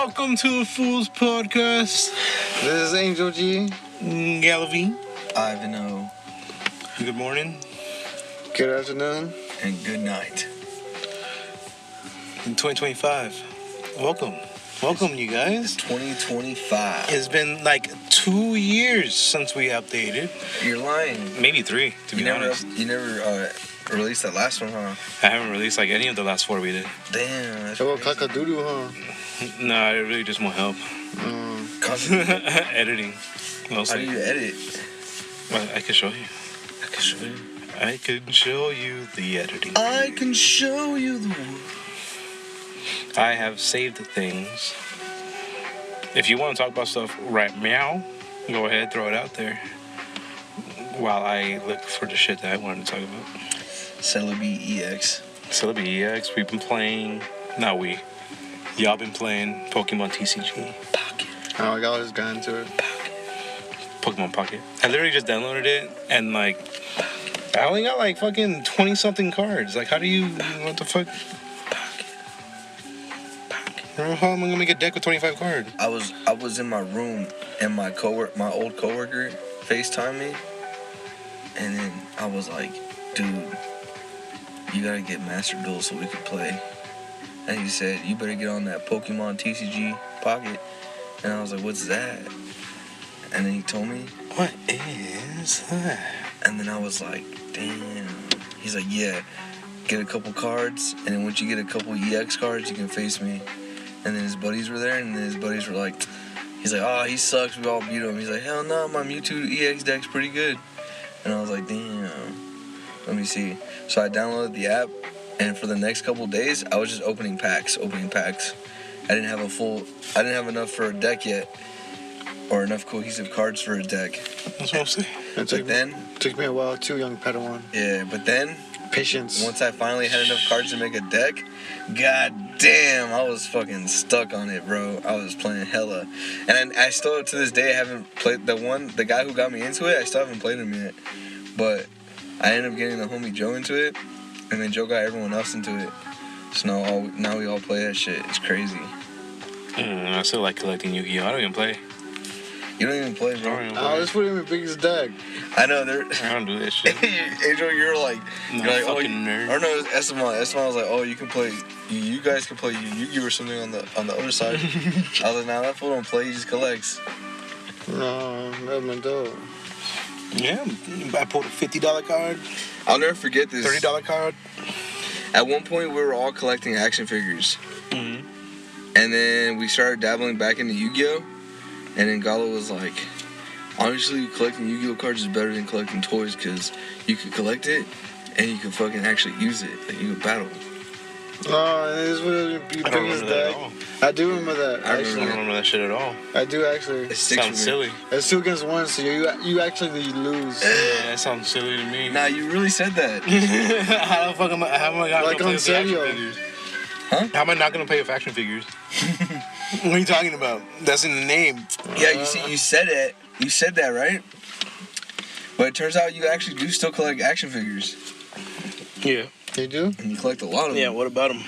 Welcome to the Fools Podcast. This is Angel G. Galavine. Ivan O. Good morning. Good afternoon. And good night. In 2025. Welcome, you guys. 2025. It's been like 2 years since we updated. You're lying. Maybe 3, to be honest. You never released that last one, huh? I haven't released like any of the last 4 we did. Damn. That's Oh, crazy. cock-a-doodle, huh? No, I really just want help. Editing. How Mostly. do you edit? Well, I can show you. I can show you. I can show you the editing. I can show you the world. I have saved things. If you want to talk about stuff right now, go ahead, throw it out there. While I look for the shit that I wanted to talk about. Celebi EX. Celebi EX, we've been playing. Not we. Y'all been playing Pokemon TCG. Pocket. Oh, y'all just got into it. Pokemon Pocket. I literally just downloaded it and like I only got like fucking 20 something cards. Like how do you what the fuck? How am I gonna make a deck with 25 cards? I was in my room and my old coworker FaceTimed me, and then I was like, dude, you gotta get Master Duel so we could play. And he said, you better get on that Pokemon TCG Pocket. And I was like, what's that? And then he told me. What is that? And then I was like, damn. He's like, yeah, get a couple cards, and then once you get a couple EX cards, you can face me. And then his buddies were there, and then his buddies were like, he's like, oh, he sucks, we all beat him. He's like, hell no, my Mewtwo EX deck's pretty good. And I was like, damn, let me see. So I downloaded the app, and for the next couple days, I was just opening packs. I didn't have enough for a deck yet, or enough cohesive cards for a deck. That's what I'm saying. It took me a while too, young Padawan. Yeah, but then, Patience. once I finally had enough cards to make a deck, god damn, I was fucking stuck on it, bro. I was playing hella. And I still, to this day, I haven't played the guy who got me into it, I still haven't played him yet. But I ended up getting the homie Joe into it, and then Joe got everyone else into it. So now we all play that shit. It's crazy. I still like collecting Yu-Gi-Oh! I don't even play. You don't even play, bro. Oh, let's put him in biggest deck. I know, I don't do that shit. Angel, you're like, oh, nerd. Or no, Estimon. Estimon was like, oh, you can play, you guys can play Yu-Gi-Oh! Or something on the other side. I was like, nah, that fool don't play, he just collects. No, that'd been dope. Yeah, I pulled a $50 card, I'll never forget this. $30 card. At one point, we were all collecting action figures. Mm-hmm. And then we started dabbling back into Yu-Gi-Oh! And then Galo was like, honestly, collecting Yu-Gi-Oh! Cards is better than collecting toys because you could collect it and you could fucking actually use it. Like, you could battle. Oh, this would be I don't biggest remember that at deck. all. I do remember that. I don't remember that shit at all. I do actually. It sticks Sounds with me. silly. It's 2 against 1, so you actually lose. Yeah, that sounds silly to me. Nah, you really said that. How the fuck am I not Like gonna on play with action Sergio. figures? Huh? How am I not gonna pay with action figures? What are you talking about? That's in the name. Yeah, you see, you said it. You said that, right? But it turns out you actually do still collect action figures. Yeah. You do? And you collect a lot of them. Yeah, what about them?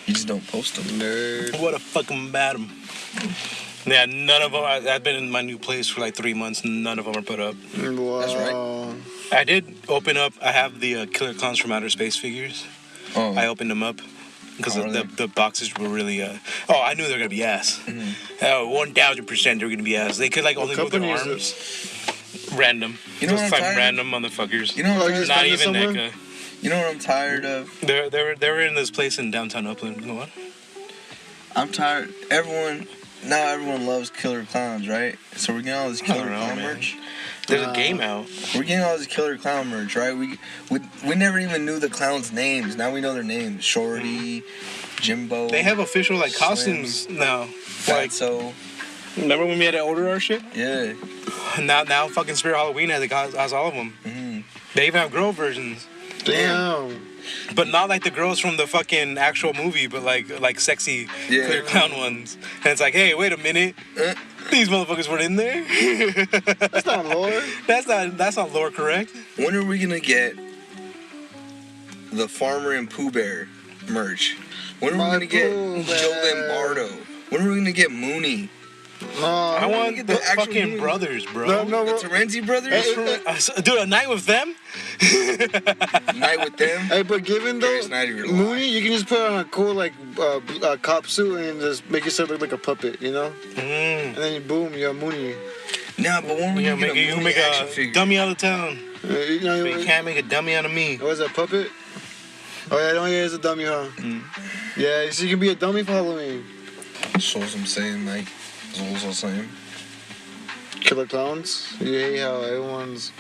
You just don't post them. Nerd. What a fucking about them. Yeah, none of them. I've been in my new place for like 3 months. None of them are put up. Wow. That's right. I did open up. I have the Killer Clowns from Outer Space figures. Oh. I opened them up because really? the boxes were really. I knew they were gonna be ass. Mm-hmm. 1000% they were gonna be ass. They could like only move their company arms. Random. You know what Just I'm like tired random motherfuckers. You know what I'm just tired Not spend it even somewhere? NECA. You know what I'm tired of? They were in this place in downtown Upland. Go on. I'm tired. Now everyone loves Killer Clowns, right? So we're getting all this Killer Clown merch. There's a game out. We're getting all this Killer Clown merch, right? We never even knew the clowns' names. Now we know their names. Shorty, Jimbo. They have official like costumes now. Like, Fatso. remember when we had to order our shit? Yeah. Now fucking Spirit Halloween has all of them. Mm-hmm. They even have girl versions. Damn. But not like the girls from the fucking actual movie, but like sexy clear clown ones. And it's like, hey, wait a minute. These motherfuckers weren't in there. That's not lore. That's not lore, correct? When are we gonna get the Farmer and Pooh Bear merch? When are we gonna get Pooh Bear. Joe Lombardo? When are we gonna get Mooney? I No, want get the the actual fucking Mooney. brothers, bro. No, The Terenzi brothers? Dude, a night with them? Night with them? hey, but given though, Greatest night of your Mooney, you can just put on a cool like cop suit and just make yourself look like a puppet, you know? And then boom, you're Mooney. Nah, but when we You get make, a Mooney make action a figure? dummy out of town. You know, But you can't make a dummy out of me. what is that, puppet? Oh yeah, no, yeah, it's a dummy, huh? Yeah, so you can be a dummy for Halloween. So what I'm saying, like, that's what I'm saying. Killer clowns. You hate how everyone's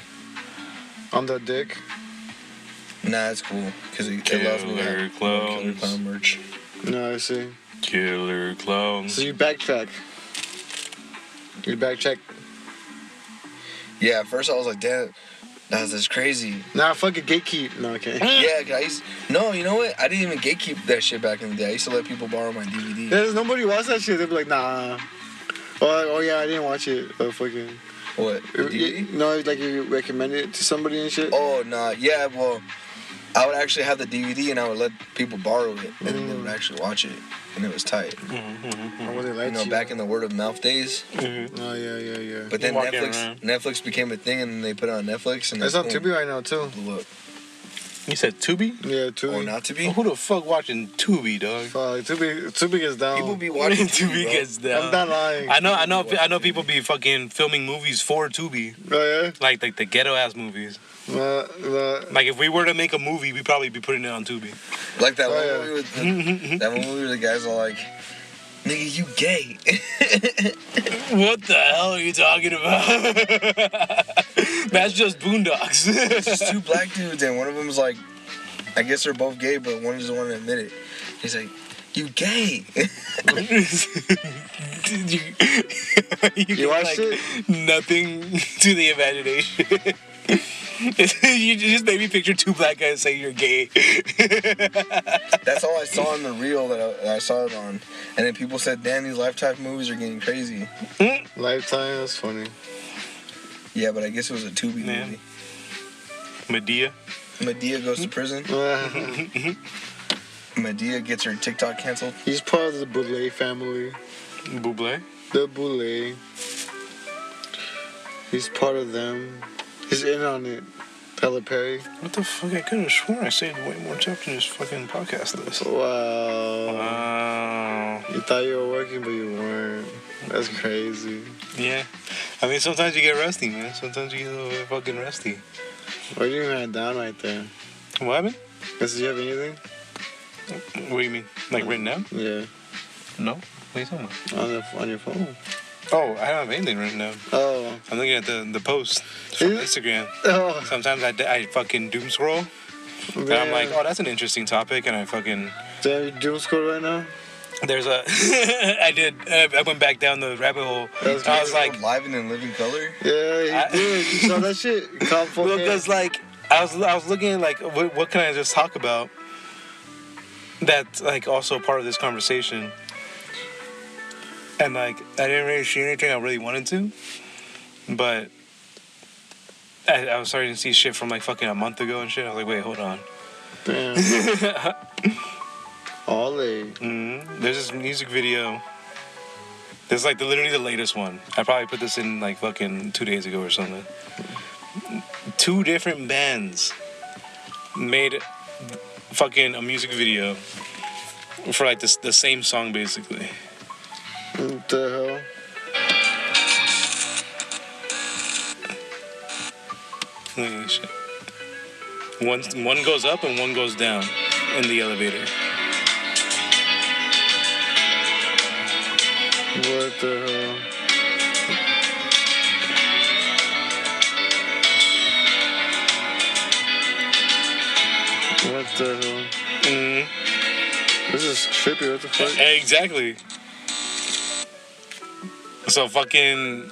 on their dick. Nah, it's cool because it allows me to Killer have more Killer clowns. Clown merch. No, I see. Killer clowns. So you backtrack. You backtrack. Yeah, at first I was like, damn, that's crazy. Nah, fucking gatekeep. No, okay. Yeah, guys. No, you know what? I didn't even gatekeep that shit back in the day. I used to let people borrow my DVD. There's nobody watch that shit. They'd be like, nah. Oh yeah, I didn't watch it. Fucking. What? The DVD? No, like you recommend it to somebody and shit. Oh, nah. Yeah, well, I would actually have the DVD and I would let people borrow it. And then they would actually watch it. And it was tight. Or would they let You know, back in the word of mouth days. Oh yeah. But then Walking around. Netflix became a thing and then they put it on Netflix. And It's then on boom, Tubi right now too. blew up. You said Tubi? Yeah, Tubi. Or not to be? Who the fuck watching Tubi, dog? Fuck, Tubi gets down. People be watching Tubi bro. gets down. I'm not lying. I know people be fucking filming movies for Tubi. Oh Like the ghetto ass movies. yeah. Like if we were to make a movie, we'd probably be putting it on Tubi. Like that Oh, one yeah. movie with that one movie where the guys are like, nigga, you gay. What the hell are you talking about? That's just Boondocks. It's just two black dudes and one of them is like, I guess they're both gay, but one doesn't want to admit it. He's like, you gay. you watched it? Nothing to the imagination. You just made me picture two black guys saying you're gay. That's all I saw in the reel that I saw it on. And then people said, damn, these Lifetime movies are getting crazy. Lifetime, that's funny. Yeah, but I guess it was a Tubi Man. movie. Medea. Medea goes to prison. Medea gets her TikTok canceled. He's part of the Boulay family. Buble. The Boulay. He's part of them. He's in on it. Tyler Perry. What the fuck? I could have sworn I saved way more time than this fucking podcast list. Wow. Wow. You thought you were working, but you weren't. That's crazy. Yeah. I mean, sometimes you get rusty, man. Sometimes you get a little bit fucking rusty. Why do you even have down right there? What happened? Does you have anything? What do you mean? Like written down? Yeah. No. What are you talking about? On your phone. Oh, I don't have anything written down. Oh. I'm looking at the post from Instagram. Oh. Sometimes I fucking doom scroll. And I'm like, oh, that's an interesting topic. And I fucking... Damn, you doom scroll right now? There's a... I went back down the rabbit hole. That's I was like... Live and in living color. Yeah, he did. You saw that shit? Because, like, I was looking at, like, what can I just talk about that's, like, also part of this conversation. And, like, I didn't really see anything I really wanted to. But I was starting to see shit from, like, fucking a month ago and shit. I was like, wait, hold on. Damn. Ollie. There's this music video. This is, like, literally the latest one. I probably put this in, like, fucking 2 days ago or something. 2 different bands made fucking a music video for, like, the same song, basically. What the hell? Look at this shit. One goes up and one goes down in the elevator. What the hell? What the hell? This is trippy. What the fuck? Exactly. So fucking...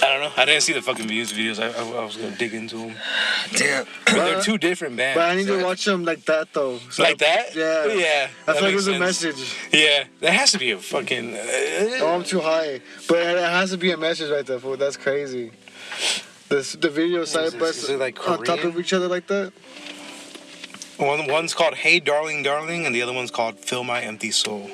I don't know. I didn't see the fucking videos. I was gonna dig into them. Damn. But they're 2 different bands. But I need to watch them like that though. So Like that? Yeah. Yeah. I that feel like makes there's a sense. message. Yeah. There has to be a fucking... Oh, I'm too high. But it has to be a message right there, fool. That's crazy. The video side by is it like on top Korean? of each other like that? One's called Hey Darling Darling and the other one's called Fill My Empty Soul.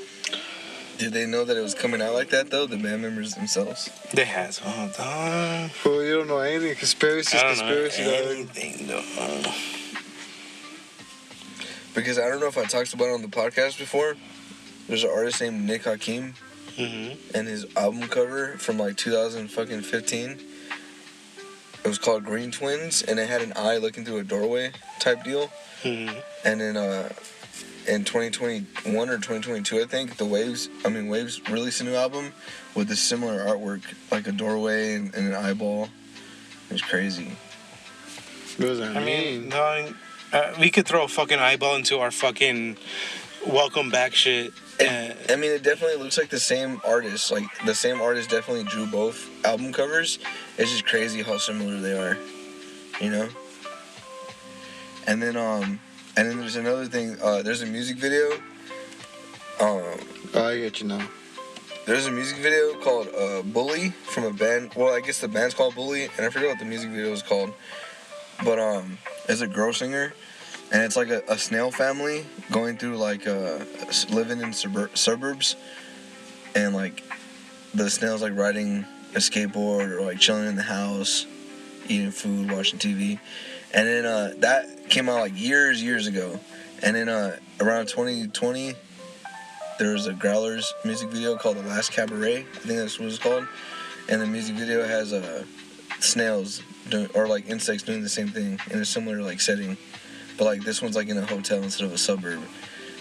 Did they know that it was coming out like that though? The band members themselves. They has. Oh, dog. Well, you don't know anything. Conspiracy is I don't conspiracy, know dog. anything, though. Because I don't know if I talked about it on the podcast before. There's an artist named Nick Hakim, and his album cover from like 2015. It was called Green Twins, and it had an eye looking through a doorway type deal. And then in 2021 or 2022, I think, Waves released a new album with a similar artwork, like a doorway and an eyeball. It was crazy. What does that mean? Dog, we could throw a fucking eyeball into our fucking welcome back shit. I mean, it definitely looks like the same artist. Like, the same artist definitely drew both album covers. It's just crazy how similar they are, you know? And then there's another thing. There's a music video. I get you now. There's a music video called Bully from a band. Well, I guess the band's called Bully, and I forget what the music video is called. But it's a girl singer. And it's like a snail family going through like living in suburbs, and like the snail's like riding a skateboard or like chilling in the house, eating food, watching TV, and then that came out like years ago, and then around 2020 there was a Growlers music video called The Last Cabaret, I think that's what it's called, and the music video has snails or like insects doing the same thing in a similar like setting. But like this one's like in a hotel instead of a suburb.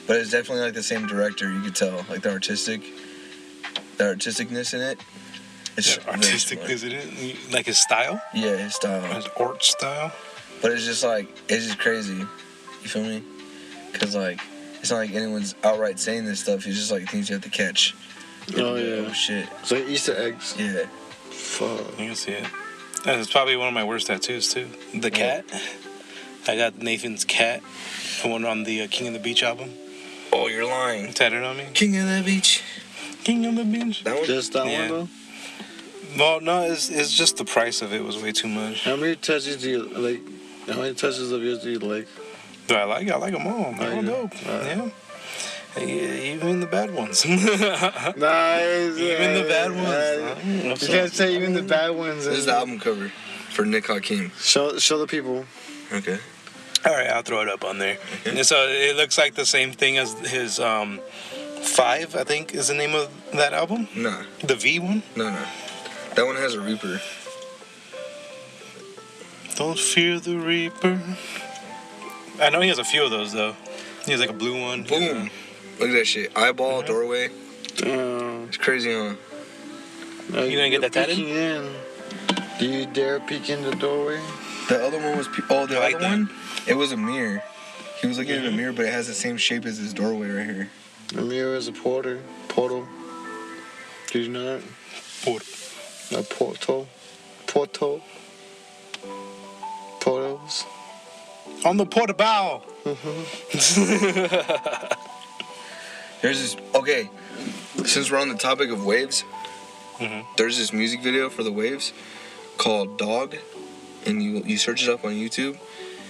But it's definitely like the same director, you could tell. Like the artisticness in it. It's artisticness in it? Like his style? Yeah, his style. His art style? But it's just crazy. You feel me? Because like, it's not like anyone's outright saying this stuff. It's just like things you have to catch. Oh, yeah. Oh, shit. It's like Easter eggs. Yeah. Fuck. You can see it. That's probably one of my worst tattoos, too. The cat. I got Nathan's cat, the one on the King of the Beach album. Oh, you're lying. Tatted on me. King of the Beach. King of the Beach. That one? Just that one, though? Well, no, it's just the price of it was way too much. How many tattoos do you like? How many tattoos of yours do you like? Do I like it? I like them all. They're all dope. Yeah. Even the bad ones. Nice. Even the bad ones. You can't say even the bad ones. This is the album cover for Nick Hakim. Show the people. Okay. All right, I'll throw it up on there. Okay. So it looks like the same thing as his 5, I think, is the name of that album. Nah. The V one. No. That one has a Reaper. Don't fear the Reaper. I know he has a few of those though. He has like a blue one. Boom. Look at that shit. Eyeball, doorway. It's crazy, huh? You gonna get that tatted? In. Do you dare peek in the doorway? The other one was... the other one? It was a mirror. He was looking at a mirror, but it has the same shape as his doorway right here. The mirror is a portal. Did you know that? A portal. Portals. On the portable. There's this... Okay. Since we're on the topic of waves, there's this music video for the Waves called Dog. And you search it up on YouTube.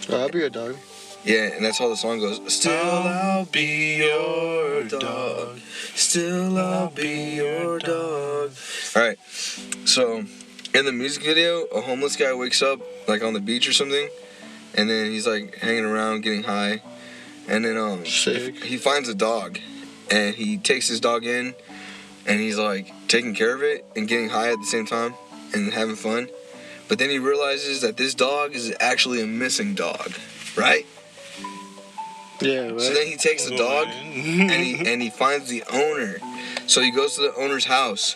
Oh, I'll be your dog. Yeah, and that's how the song goes. Still I'll be your dog. Still I'll be your dog. Alright, so in the music video, a homeless guy wakes up like on the beach or something, and then he's like hanging around getting high, and then he finds a dog, and he takes his dog in, and he's like taking care of it and getting high at the same time and having fun. But then he realizes that this dog is actually a missing dog, right? Yeah, right. So then he takes the dog and he finds the owner. So he goes to the owner's house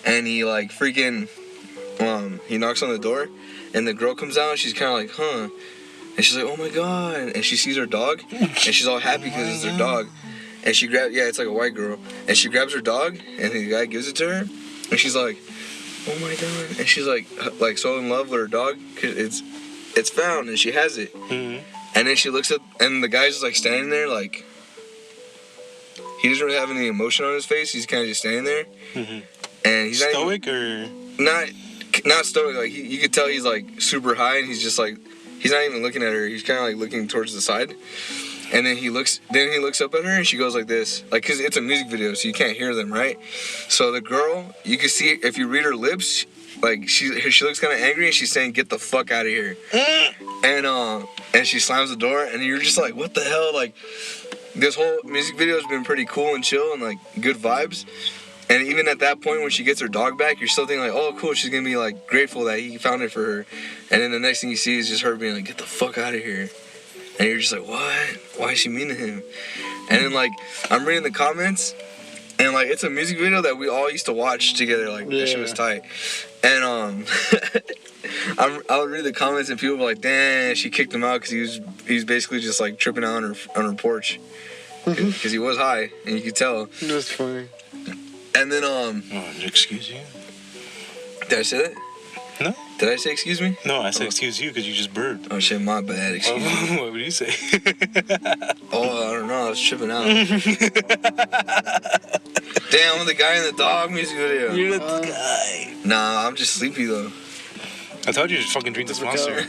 and he like freaking he knocks on the door and the girl comes out and she's kind of like, huh? And she's like, oh my god. And she sees her dog and she's all happy because it's her dog. And she grabs, it's like a white girl. And she grabs her dog and the guy gives it to her and she's like, oh my god. And she's like so in love with her dog because it's found and she has it. And then she looks up and the guy's just like standing there like he doesn't really have any emotion on his face. He's kind of just standing there. And he's stoic not stoic. Like you could tell he's like super high and he's just like he's not even looking at her. He's kind of like looking towards the side. And then he looks up at her and she goes like this. Like, cause it's a music video, so you can't hear them, right? So the girl, you can see, if you read her lips, like, she looks kind of angry and she's saying, "Get the fuck out of here." And she slams the door and you're just like, what the hell? Like, this whole music video has been pretty cool and chill and, like, good vibes. And even at that point when she gets her dog back, you're still thinking like, oh, cool, she's gonna be like grateful that he found it for her. And then the next thing you see is just her being like, "Get the fuck out of here." And you're just like, what? Why is she mean to him? And then, like, I'm reading the comments, and, like, it's a music video that we all used to watch together. Like, that shit was tight. And I would read the comments and people were like, "Damn, she kicked him out because he was basically just like tripping out on her porch because he was high and you could tell." That's funny. And then excuse you? Did I say that? No. Did I say excuse me? No, I said excuse you because you just burped. Oh shit, my bad. Excuse me. What would you say? Oh, I don't know. I was tripping out. Damn, I'm the guy in the dog music video. You're the guy. Nah, I'm just sleepy though. I told you to just fucking drink this monster.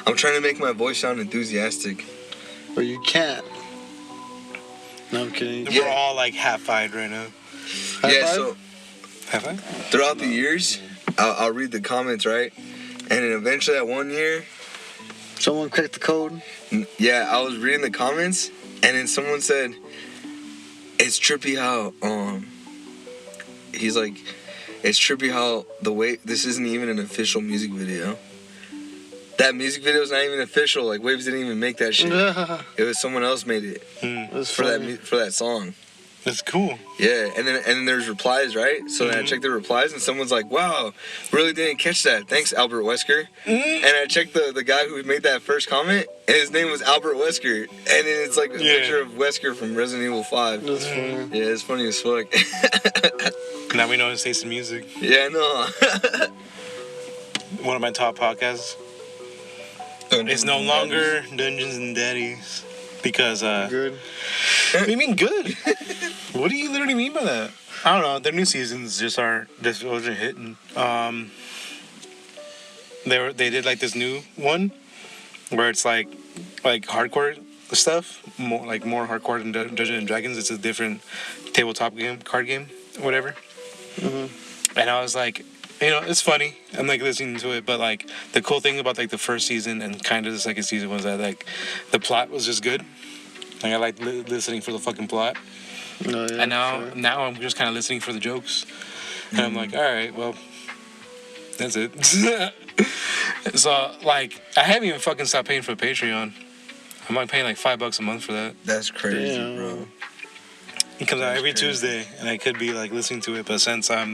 I'm trying to make my voice sound enthusiastic. But you can't. No, I'm kidding. We're all like half-eyed right now. So Half-eyed? throughout the years, I'll read the comments, right? And then eventually at one year, Someone cracked the code. yeah, I was reading the comments, and then someone said, "It's trippy how he's like, it's trippy how the way this isn't even an official music video. That music video is not even official. Like, Waves didn't even make that shit. It was someone else made it for that song." That's cool. Yeah, and then there's replies, right? So then I checked the replies, and someone's like, "Wow, really didn't catch that. Thanks, Albert Wesker." And I checked the guy who made that first comment, and his name was Albert Wesker. And then it's like a picture of Wesker from Resident Evil 5. That's funny. Yeah, it's funny as fuck. Now we know his taste in music. Yeah, no. One of my top podcasts. It's no longer Dungeons and Daddies. Because, Good. What do you mean good? What do you literally mean by that? I don't know. Their new seasons just wasn't hitting. They did like this new one where it's like hardcore stuff, more hardcore than Dungeons and Dragons. It's a different tabletop card game, whatever. And I was like, it's funny. I'm like listening to it, but like the cool thing about like the first season and kind of the second season was that like the plot was just good. Like I like listening for the fucking plot. Oh, yeah, And now I'm just kind of listening for the jokes. And I'm like, all right, well, that's it. So like I haven't even fucking stopped paying for Patreon. I'm like paying like $5 a month for that. That's crazy, bro. It comes out every Tuesday, and I could be like listening to it, but since I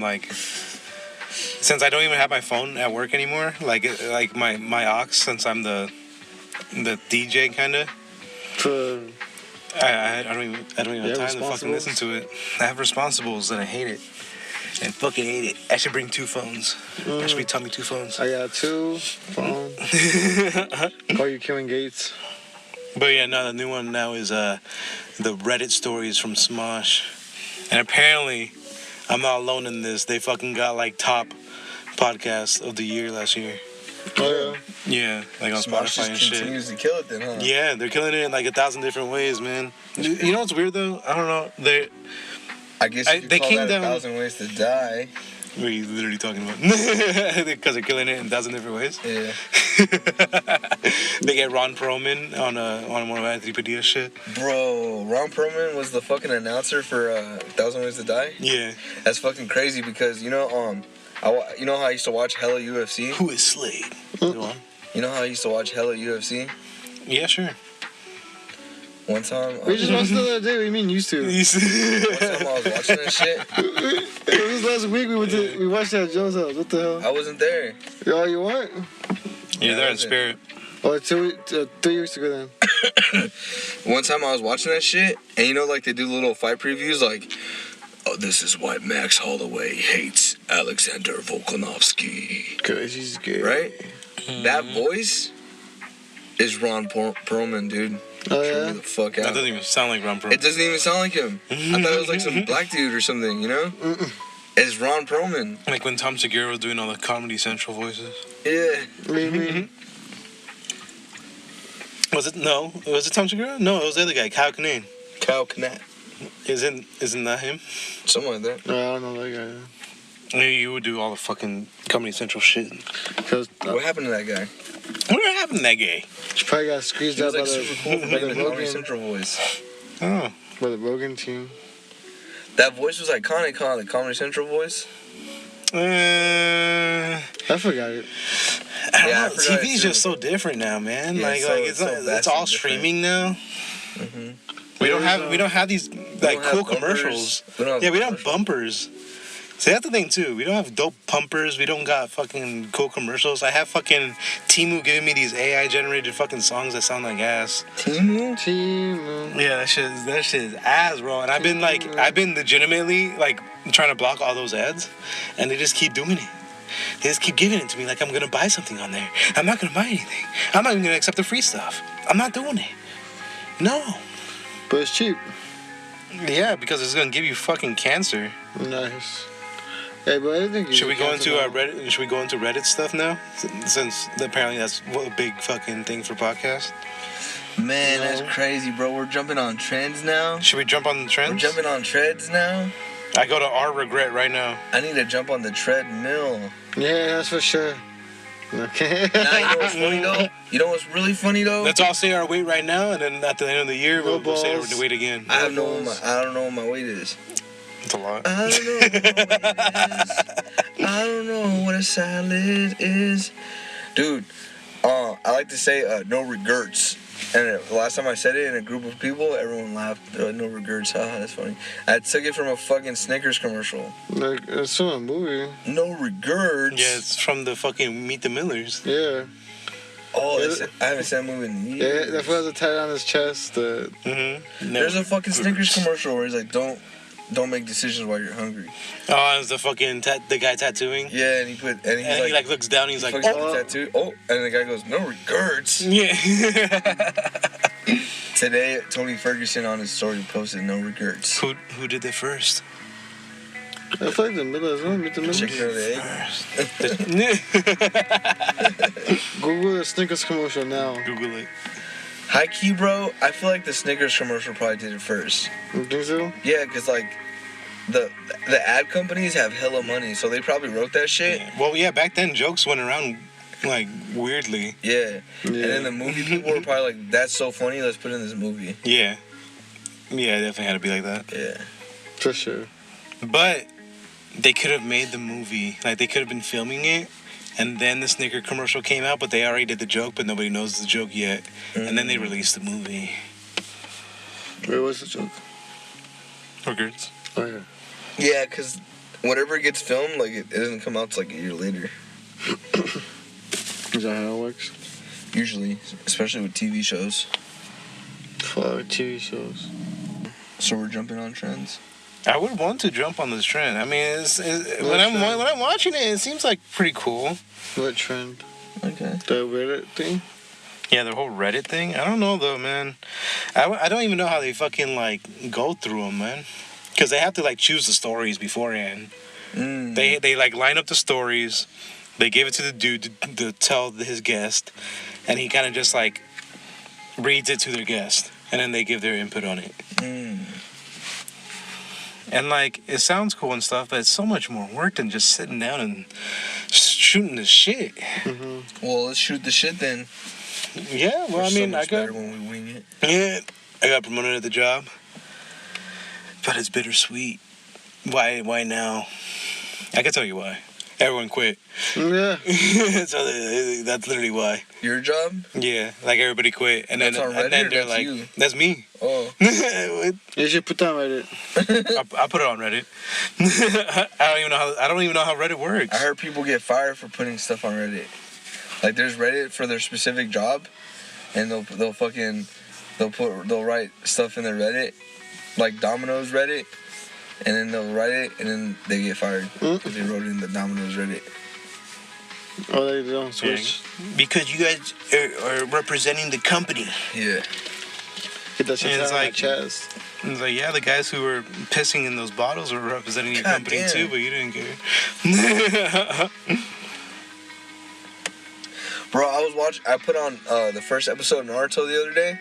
don't even have my phone at work anymore, like my aux, since I'm the DJ kind of, I don't even have time to fucking listen to it. I have responsibles and I hate it. I fucking hate it. I should bring 2 phones. I should be Tommy 2 phones. I got 2 phones. Call you Kevin Gates. But yeah, no, the new one now is the Reddit stories from Smosh. And apparently, I'm not alone in this. They fucking got like top podcast of the year last year. Oh yeah. Yeah, like on Smosh Spotify and shit. continues to kill it then, huh? Yeah, they're killing it in like 1,000 different ways, man. You know what's weird though? I don't know. I guess you could call that 1,000 ways to die. What are you literally talking about? Because they're killing it in 1,000 different ways. Yeah. They get Ron Perlman on one of Anthony Padilla's shit. Bro, Ron Perlman was the fucking announcer for 1,000 Ways to Die. Yeah. That's fucking crazy because you know how I used to watch hella UFC. Who is Slade? Go on. You know how I used to watch hella UFC? Yeah, sure. One time. We just watched the other day. What do you mean used to? One time I was watching that shit. It was last week. We watched that at Joe's house. What the hell? I wasn't there. Oh, you weren't? You're there in spirit. Oh, 3 weeks ago then. One time I was watching that shit, and you know, like they do little fight previews, like, "Oh, this is why Max Holloway hates Alexander Volkanovski." Cause he's gay. Right? That voice is Ron Perlman, dude. Oh, Trip yeah? me the fuck out. That doesn't even sound like Ron Perlman. It doesn't even sound like him. I thought it was like some black dude or something, you know? It's Ron Perlman. Like when Tom Segura was doing all the Comedy Central voices. Yeah. Maybe. Was it no? Was it Tom Segura? No, it was the other guy, Kyle Kinane. Kyle Knat. Isn't that him? Something like that. No, I don't know that guy. Maybe you would do all the fucking Comedy Central shit. Because What happened to that guy? What happened to that gay? he probably got squeezed He out was by like super cool for by being the the Comedy Rogan, Central voice. Oh. by the Rogan team. That voice was iconic, huh? The Comedy Central voice. I forgot it. I don't Yeah, I know. forgot it TV's too. just so different now, man. Yeah, like so- it's so not, it's vastly all different. streaming now. Mm-hmm. We don't have these like don't cool have bumpers. commercials. We don't have Yeah, we don't have commercials. bumpers. See, that's the thing too. We don't have dope pumpers. We don't got fucking cool commercials. I have fucking Timu giving me these AI generated fucking songs that sound like ass. Timu? Team. Yeah, that shit is ass, bro. And I've been legitimately like trying to block all those ads, and they just keep doing it. They just keep giving it to me like I'm gonna buy something on there. I'm not gonna buy anything. I'm not even gonna accept the free stuff. I'm not doing it. No. But it's cheap. Yeah, because it's gonna give you fucking cancer. Nice. Hey, but I think you Should we go into cancel Reddit? Should we go into Reddit stuff now? Since apparently that's a big fucking thing for podcasts. Man, No. that's crazy, bro. We're jumping on trends now. Should we jump on the trends? We're jumping on treads now. I go to our regret right now. I need to jump on the treadmill. Yeah, that's for sure. Okay. Now, you know what's funny though? You know what's really funny though? Let's all say our weight right now, and then at the end of the year, No we'll say balls. our weight again. I don't know what my weight is. It's a lot. I don't know what my weight is. I don't know what a salad is. Dude, I like to say no regrets. And the last time I said it in a group of people, everyone laughed. They're like, no regrets. Haha, that's funny. I took it from a fucking Snickers commercial. Like, it's from a movie. No regrets. Yeah, it's from the fucking Meet the Millers. Yeah. Oh, Yeah. I haven't seen that movie in Yeah, years. that fool has a tattoo on his chest. Mm-hmm. There's a fucking Snickers commercial where he's like, don't make decisions while you're hungry. Oh, it's the fucking the guy tattooing. Yeah, and He like looks down. He's like, fucking oh. tattoo. Oh, and the guy goes, no regrets. Yeah. Today, Tony Ferguson on his story posted no regrets. Who did it first? I feel like the middle as well. Meet the Chicken middle. or the egg? Google the Snickers commercial now. Google it. High key, bro. I feel like the Snickers commercial probably did it first. You think so? Yeah, because like the ad companies have hella money, so they probably wrote that shit. Well, yeah, back then jokes went around like weirdly. Yeah. Yeah. And then the movie people were probably like, that's so funny, let's put it in this movie. Yeah. Yeah, it definitely had to be like that. Yeah. For sure. But they could have made the movie. Like, they could have been filming it, and then the Snicker commercial came out, but they already did the joke, but nobody knows the joke yet. And then they released the movie. Wait, what's the joke? Regrets. Oh, yeah. Yeah, because whatever gets filmed, like it doesn't come out till like a year later. Is that how it works? Usually, especially with TV shows. Fuck, TV shows. So we're jumping on trends. I would want to jump on this trend. I mean, when I'm watching it, it seems like pretty cool. What trend? Okay. The Reddit thing? Yeah, the whole Reddit thing. I don't know though, man. I don't even know how they fucking like go through them, man. Because they have to like choose the stories beforehand. They like line up the stories. They give it to the dude to tell his guest, and he kind of just like reads it to their guest, and then they give their input on it. And like, it sounds cool and stuff, but it's so much more work than just sitting down and shooting the shit. Mm-hmm. Well, let's shoot the shit then. Yeah, well, I We're mean, so I much got better when we wing it. yeah, I got promoted at the job, but it's bittersweet. Why now? I can tell you why. Everyone quit. Yeah. So that's literally why. Your job? Yeah, like everybody quit, and That's on then Reddit or they're that's like, you? "That's me." Oh. You should put that on Reddit. I put it on Reddit. I don't even know how Reddit works. I heard people get fired for putting stuff on Reddit. Like there's Reddit for their specific job, and they'll write stuff in their Reddit, like Domino's Reddit, and then they'll write it, and then they get fired because they wrote it in the Domino's Reddit. Oh, they don't switch. Because you guys are representing the company. Yeah. Get that shit And it's down on my like- chest. And it's like, yeah, the guys who were pissing in those bottles were representing your God company damn. too, but you didn't care. Bro, I put on the first episode of Naruto the other day.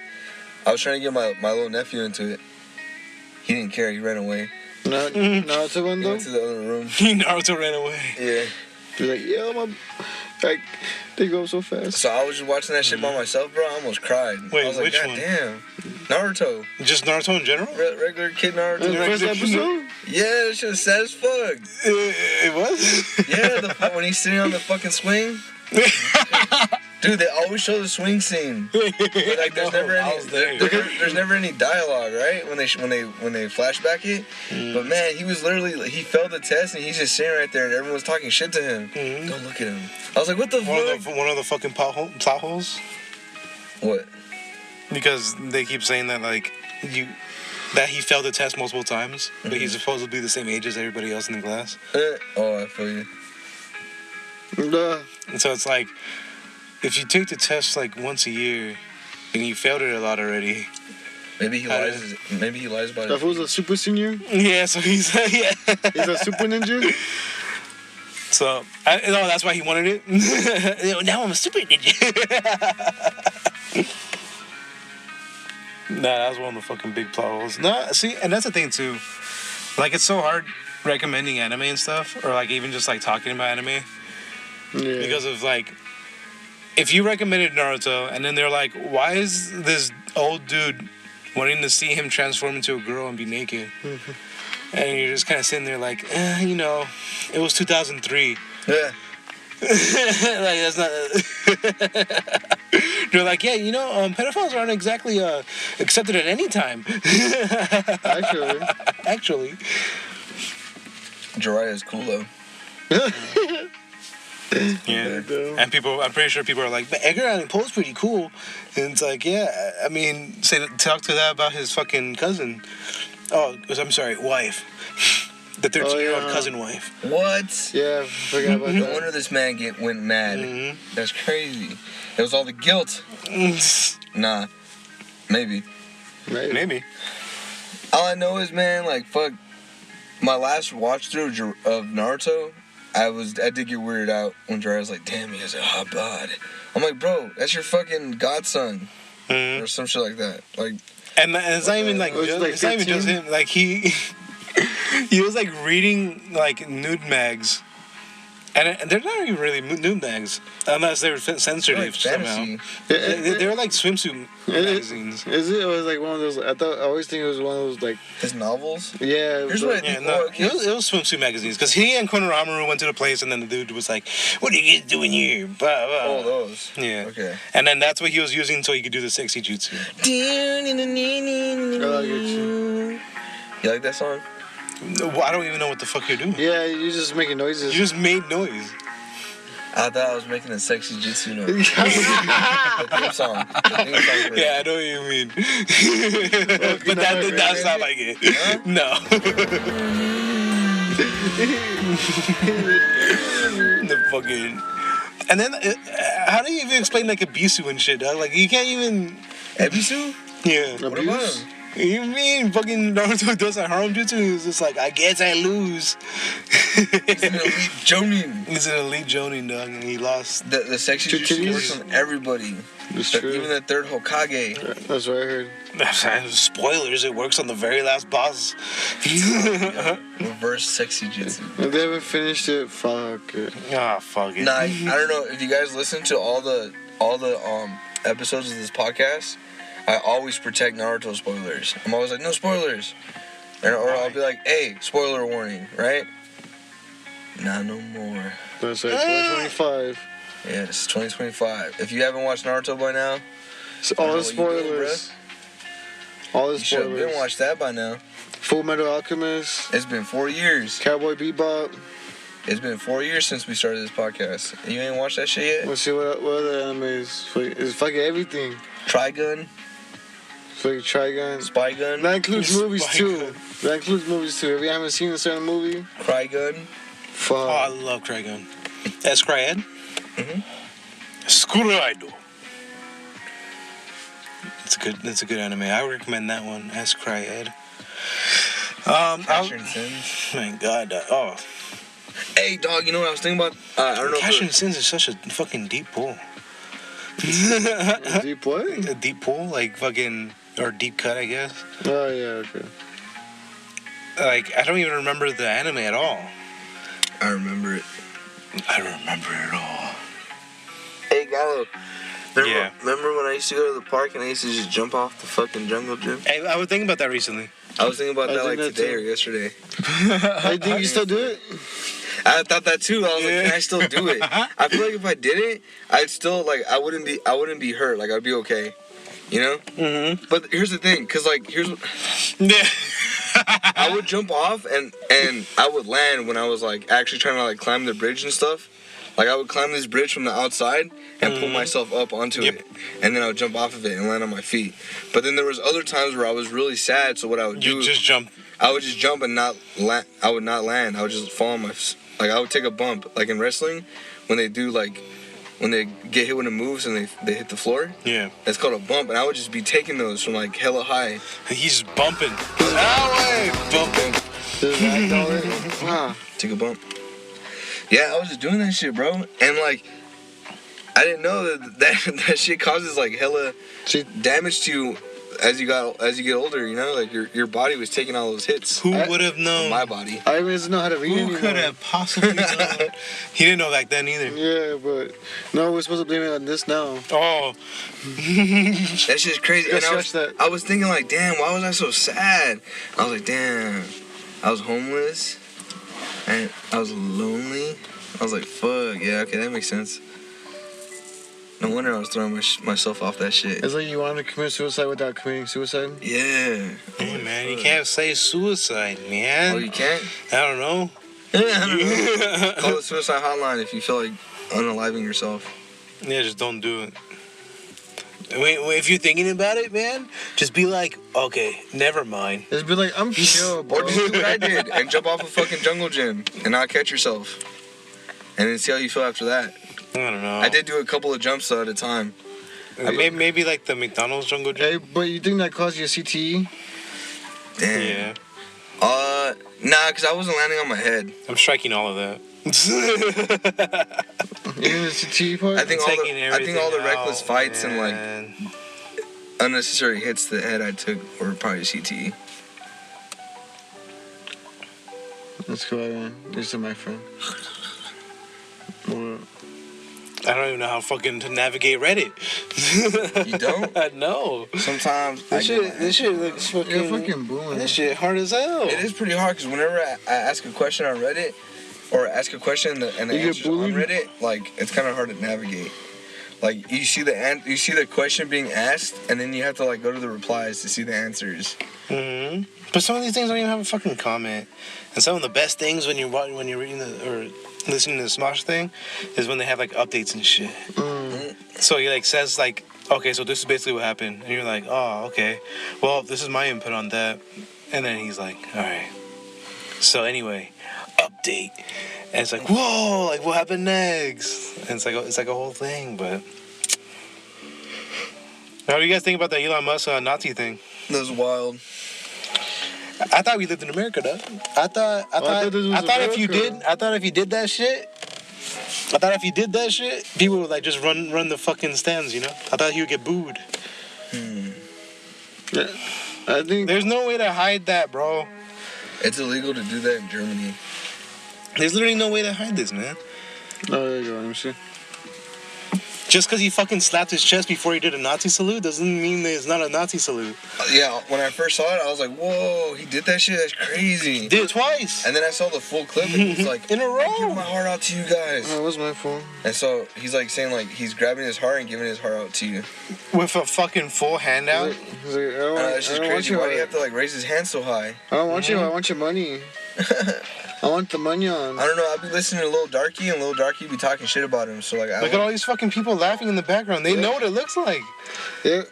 I was trying to get my little nephew into it. He didn't care. He ran away. Naruto one He though? went to the other room. Naruto ran away. Yeah. Be like, yeah, like, they go so fast. So I was just watching that shit by myself, bro. I almost cried. Wait, I was like, which God one? damn. Naruto. Just Naruto in general? Regular kid Naruto. The first episode? Yeah, that shit was sad as fuck. It was? Yeah, when he's sitting on the fucking swing. Dude, they always show the swing scene. But like, there's never any. There's never any dialogue, right? When they flashback it. But man, he was literally he failed the test and he's just sitting right there and everyone's talking shit to him. Don't look at him. I was like, what the fuck? One of the fucking plot holes. What? Because they keep saying that like that he failed the test multiple times, but he's supposed to be the same age as everybody else in the class. Oh, I feel you. And so it's like, if you take the test like once a year, and you failed it a lot already. Maybe he lies. Maybe he lies about it. That was a super senior? Yeah, so he's yeah. He's a super ninja? So that's why he wanted it. Now I'm a super ninja. Nah, that was one of the fucking big plot holes. Nah, see, and that's the thing too. Like, it's so hard recommending anime and stuff, or like even just like talking about anime, because of like, if you recommended Naruto and then they're like, why is this old dude wanting to see him transform into a girl and be naked? And you're just kind of sitting there like, it was 2003. Yeah. Like, that's not. They're like, yeah, pedophiles aren't exactly accepted at any time. Actually. Jiraiya is cool though. Yeah. And I'm pretty sure people are like, but Edgar Allan Poe's pretty cool. And it's like, yeah, I mean, talk to that about his fucking cousin. Oh, I'm sorry, wife. The 13-year-old cousin wife. What? Yeah, forgot about that. No wonder this man went mad. That's crazy. It was all the guilt. Nah. Maybe. All I know is, man, like, fuck. My last watch through of Naruto, I did get weirded out when Jiraiya was like, damn, he has a hot bod. I'm like, bro, that's your fucking godson. Or some shit like that. Like, and it's not even like, it's not even just him. Like, he was like reading like nude mags, and they're not even really nude mags unless they were censored somehow. They were like swimsuit magazines. Is it? It was like one of those. I always think it was one of those like his novels. Yeah. Here's what I think. It was swimsuit magazines because he and Konohamaru went to the place, and then the dude was like, "What are you guys doing here?" Blah, blah. Oh, those. Yeah. Okay. And then that's what he was using so he could do the sexy jutsu. You like that song? Well, I don't even know what the fuck you're doing. Yeah, you're just making noises. You just made noise. I thought I was making a sexy jutsu noise. The theme song. Yeah, I know what you mean. But that's not like it. Huh? No. The fucking... And then, how do you even explain like Ebisu and shit, dog? Like, you can't even... Ebisu? Yeah. What about him? You mean fucking Naruto does a harem jutsu? It's just like, I guess I lose. He's an elite Jonin. He's an elite Jonin, dog, and he lost. The sexy jutsu works on everybody. It's true. Even the third Hokage. That's what I heard. Spoilers, it works on the very last boss. Reverse sexy jutsu. If they haven't finished it, fuck it. Ah, fuck it. Nah, I don't know if you guys listen to all the episodes of this podcast. I always protect Naruto spoilers. I'm always like, no spoilers. Or I'll be like, hey, spoiler warning, right? Not no more. That's like 2025. Yeah, it's 2025. If you haven't watched Naruto by now, so all the spoilers. All the you should have spoilers. been watched that by now. Full Metal Alchemist. It's been 4 years. Cowboy Bebop. It's been 4 years since we started this podcast. You ain't watched that shit yet? Let's see what other animes. It's fucking everything. Trigun. Fucking Trigun. Spy Gun. That includes movies too. That includes movies too. If you haven't seen a certain movie, Trigun. fuck. Oh, I love Trigun. That's Cryed? Mm-hmm. Skuraido. It's a good anime. I would recommend that one. As Cryed. Cash and Sins. My God. Hey, dog, you know what I was thinking about? I don't know. Cash and Sins is such a fucking deep pool. A deep what? A deep pool, like fucking, or deep cut, I guess. Oh yeah, okay. Like, I don't even remember the anime at all. I remember it. I remember it all. Hey, Gallo. Yeah. Remember when I used to go to the park and I used to just jump off the fucking jungle gym? Hey, I was thinking about that recently. I was thinking about I that think like that today too. or yesterday. I think you still do it. I thought that too. I was Yeah. like, can I still do it? I feel like if I did it, I'd still like I wouldn't be hurt. Like I'd be okay. You know? Mm-hmm. But here's the thing, cause like here's what Yeah. I would jump off and I would land when I was like actually trying to like climb the bridge and stuff. Like I would climb this bridge from the outside and pull myself up onto Yep. it, and then I would jump off of it and land on my feet. But then there was other times where I was really sad, so what I would do, You just jump. I would just jump and not land. I would not land. I would just fall on my, like I would take a bump, like in wrestling, when they do like, when they get hit when it moves and they hit the floor. Yeah. That's called a bump, and I would just be taking those from like hella high. He's just bumping. That way. Bumping. Just act all in. Wow. Take a bump. Yeah, I was just doing that shit, bro. And like, I didn't know that shit causes like hella See, damage to you as you get older. You know, like your body was taking all those hits. Who would have known? My body. I even doesn't know how to read Who anymore. could have possibly known? He didn't know back then either. Yeah, but no, we're supposed to blame it on this now. Oh. That shit's crazy. Yeah, And I was thinking like, damn, why was I so sad? I was like, damn, I was homeless and I was lonely. I was like, fuck, yeah, okay, that makes sense. No wonder I was throwing myself off that shit. It's like you wanted to commit suicide without committing suicide. Yeah. Hey, man, you can't say suicide, man. Oh, you can't? I don't know. Call the suicide hotline if you feel like unaliving yourself. Yeah, just don't do it. If you're thinking about it, man, just be like, okay, never mind. Just be like, I'm chill, bro. Or just do what I did and jump off a fucking jungle gym and not catch yourself. And then see how you feel after that. I don't know. I did do a couple of jumps though at a time. Maybe like the McDonald's jungle gym. Hey, but you think that caused you a CTE? Damn. Yeah. Nah, because I wasn't landing on my head. I'm striking all of that. Even the CTE part? I think all the reckless out, fights man. and like unnecessary hits to the head I took were probably CTE. That's cool, man. This is my friend. What? I don't even know how fucking to navigate Reddit. You don't? No. Sometimes This shit looks fucking. You're fucking booming. This shit hard as hell. It is pretty hard because whenever I ask a question on Reddit or ask a question and the You get answer's on bullied? Reddit, like it's kind of hard to navigate. Like you see the question being asked, and then you have to like go to the replies to see the answers. Hmm. But some of these things don't even have a fucking comment. And some of the best things when you're reading or listening to the Smosh thing is when they have like updates and shit. So he like says like, okay, so this is basically what happened, and you're like, oh, okay. Well, this is my input on that, and then he's like, all right. So anyway, update, and it's like, whoa, like what happened next? And it's like a whole thing, but. How do you guys think about the Elon Musk Nazi thing? That was wild. I thought we lived in America, though. I thought if you did that shit, people would like just run the fucking stands, you know? I thought he would get booed. Yeah, I think There's no way to hide that, bro. It's illegal to do that in Germany. There's literally no way to hide this, man. Oh, there you go. Let me see. Just because he fucking slapped his chest before he did a Nazi salute doesn't mean that it's not a Nazi salute. Yeah, when I first saw it, I was like, whoa, he did that shit? That's crazy. He did it twice. And then I saw the full clip, and he's like, In a row. I give my heart out to you guys. Oh, what's my phone? And so he's like saying, like, he's grabbing his heart and giving his heart out to you. With a fucking full handout. He's like, I don't, It's just I don't want crazy. you. Why do you have to, like, raise his hand so high? I don't want you. I want your money. I want the money on. I don't know. I'll be listening to Lil Darky, and Lil Darky be talking shit about him. So, like, Look at all these fucking people laughing in the background. They know what it looks like. Yeah,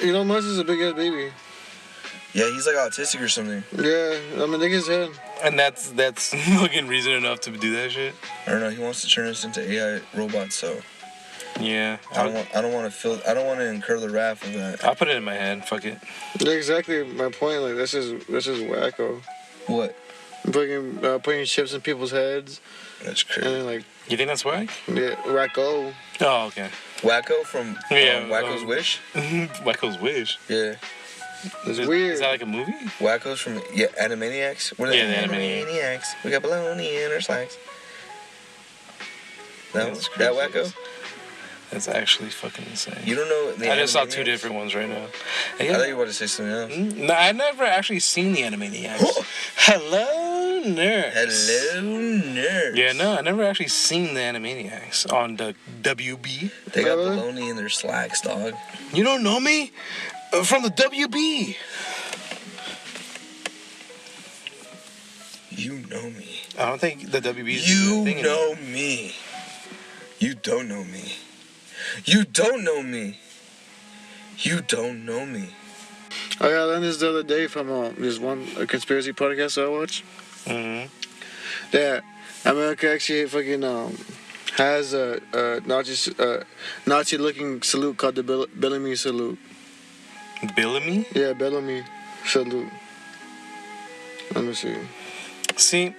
Elon Musk is a big ass baby. yeah, he's like autistic or something. Yeah, I'm gonna dig his head. And that's fucking reason enough to do that shit. I don't know. He wants to turn us into AI robots, so Yeah. I don't want to incur the wrath of that. I'll put it in my head. Fuck it. Yeah, exactly my point. Like this is wacko. What? putting chips in people's heads. That's And crazy. then, like, You think that's why? yeah, Racco. Oh, okay. Wacko from Wacko's Wish? Wacko's Wish. Yeah. It's Is weird. that like a movie? Wacko's from Animaniacs? What are Yeah, they? the Animaniacs. We got baloney in our slacks. That That's that crazy. Wacko? That's actually fucking insane. You don't know the I just saw two Animaniacs? different ones right now. I thought you wanted to say something else. No, I never actually seen the Animaniacs. Hello, nerds. Hello, nerds. Yeah, no, I never actually seen the Animaniacs on the WB. They got Really? baloney in their slacks, dog. You don't know me? From the WB. You know me. I don't think the WB is You a thing know me. You don't know me. You don't know me. You don't know me. I learned this the other day from this a conspiracy podcast I watched. Mm-hmm. That America actually fucking has a Nazi looking salute called the Bellamy salute. Bellamy? Yeah, Bellamy salute. Let me see. See,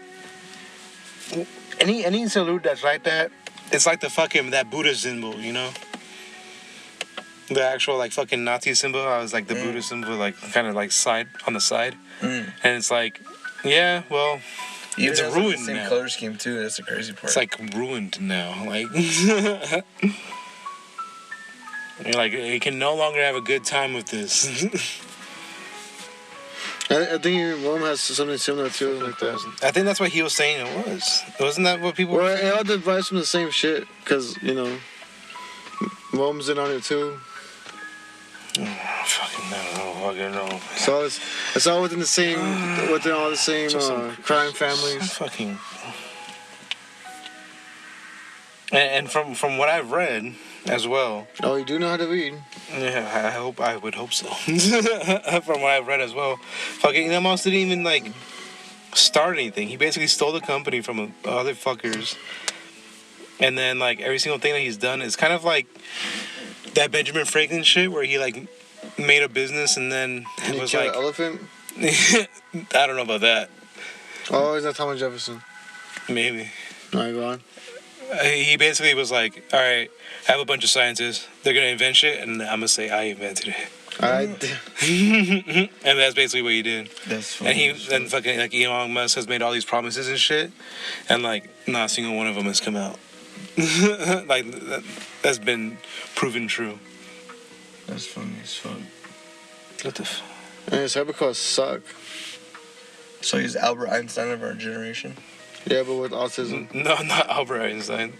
any salute that's like that, it's like the fucking, that Buddha symbol, you know? The actual, like, fucking Nazi symbol, I was like the Buddha symbol, like, kind of like on the side. And it's like, yeah, well, Even it's has, ruined like, the same now. color scheme too. That's the crazy part. It's like ruined now. Like, you're like, you can no longer have a good time with this. I think even Rome has something similar too, like that. I think that's what he was saying it was. Wasn't that what people Well, were it saying? all derives from the same shit, because, you know, Rome's in on it too. Fucking no. So it's all within the same, within all the same crime families. Fucking. And from what I've read as well, Oh, you do know how to read. yeah, I would hope so. From what I've read as well, fucking Elon Musk didn't even like start anything. He basically stole the company from other fuckers, and then like every single thing that he's done is kind of like that Benjamin Franklin shit, where he like made a business and then And it you was kill like, an elephant. I don't know about that. Oh, is that Thomas Jefferson? Maybe. All right, go on. He basically was like, all right, I have a bunch of scientists. They're going to invent shit, and I'm going to say I invented it. And that's basically what he did. That's funny. And he then fucking, like, Elon Musk has made all these promises and shit, and, like, not a single one of them has come out. Like, that's been proven true. That's funny as fuck. What the fuck? And his hypercars suck. So he's Albert Einstein of our generation. Yeah, but with autism. No, not Albert Einstein.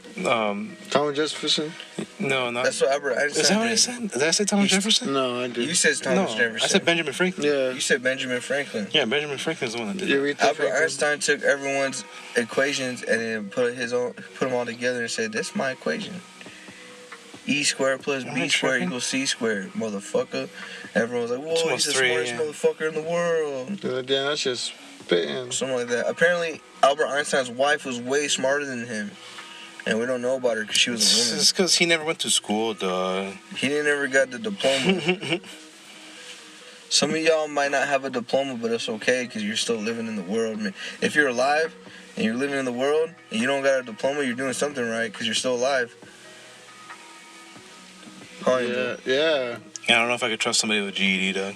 Thomas Jefferson? No, not. That's what Albert Einstein Is that what I did. said? Did I say Thomas Jefferson? No, I did. You said No, Thomas Jefferson. I said Benjamin Franklin. Yeah. You said Benjamin Franklin. Yeah, Benjamin Franklin's the one that did You it. read Albert Einstein took everyone's equations and then put them all together and said, "That's my equation. E squared plus Am B I squared tripping? equals C squared, motherfucker." Everyone was like, It's "Whoa, almost he's the three, smartest yeah. motherfucker in the world." Damn, that's just spitting. Something like that. Apparently, Albert Einstein's wife was way smarter than him. And we don't know about her because she was a woman. It's because he never went to school, dog. He never got the diploma. Some of y'all might not have a diploma, but it's okay because you're still living in the world, man. If you're alive and you're living in the world and you don't got a diploma, you're doing something right because you're still alive. How you doing? Yeah. I don't know if I could trust somebody with GED, dog.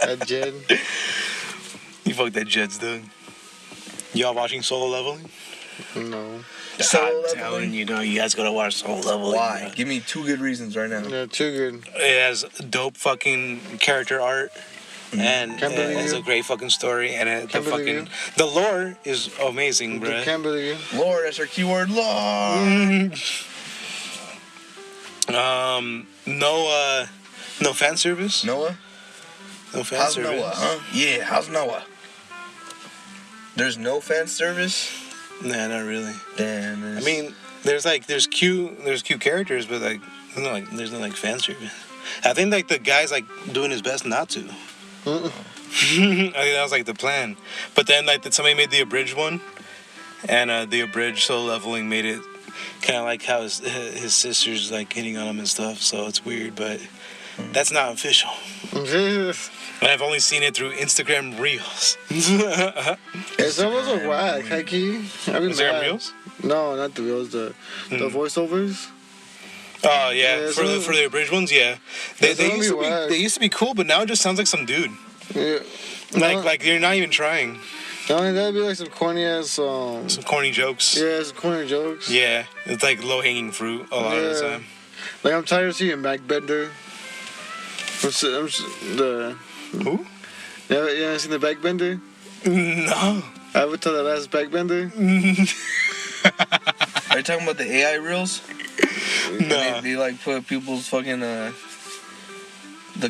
That Jed. You fuck that Jets, dog. Y'all watching Solo Leveling? No. Solo I'm Leveling? telling you, dog, you guys gotta watch Solo Leveling. Why? Bro. Give me 2 good reasons right now. Yeah, too good. It has dope fucking character art. And Can't believe it's you. a great fucking story, and the Can't believe fucking the lore is amazing, bro. Can't believe you. Lord, that's our keyword, Lord. No fan service. Noah? No fan How's service. Noah, huh? Yeah, how's Noah? There's no fan service? Nah, not really. Damn. I mean, there's cute characters, but like there's no like fan service. I think like the guy's like doing his best not to. I think that was like the plan, but then like somebody made the abridged one, and the abridged Solo Leveling made it kind of like how his sister's like hitting on him and stuff. So it's weird, but that's not official. And I've only seen it through Instagram Reels. Yeah, some of those are whack, high key. I mean, Instagram Reels? No, not the Reels. The voiceovers. Oh yeah, Yeah, for the abridged ones, yeah. They used to be cool, but now it just sounds like some dude. Yeah. Like you're not even trying. No, that'd be like some corny ass Some corny jokes. Yeah, some corny jokes. Yeah, it's like low hanging fruit a lot of the time. Like I'm tired of seeing Backbender. Who? You ever seen the Backbender? No. I would tell that last Backbender. Are you talking about the AI reels? No. They like put people's fucking the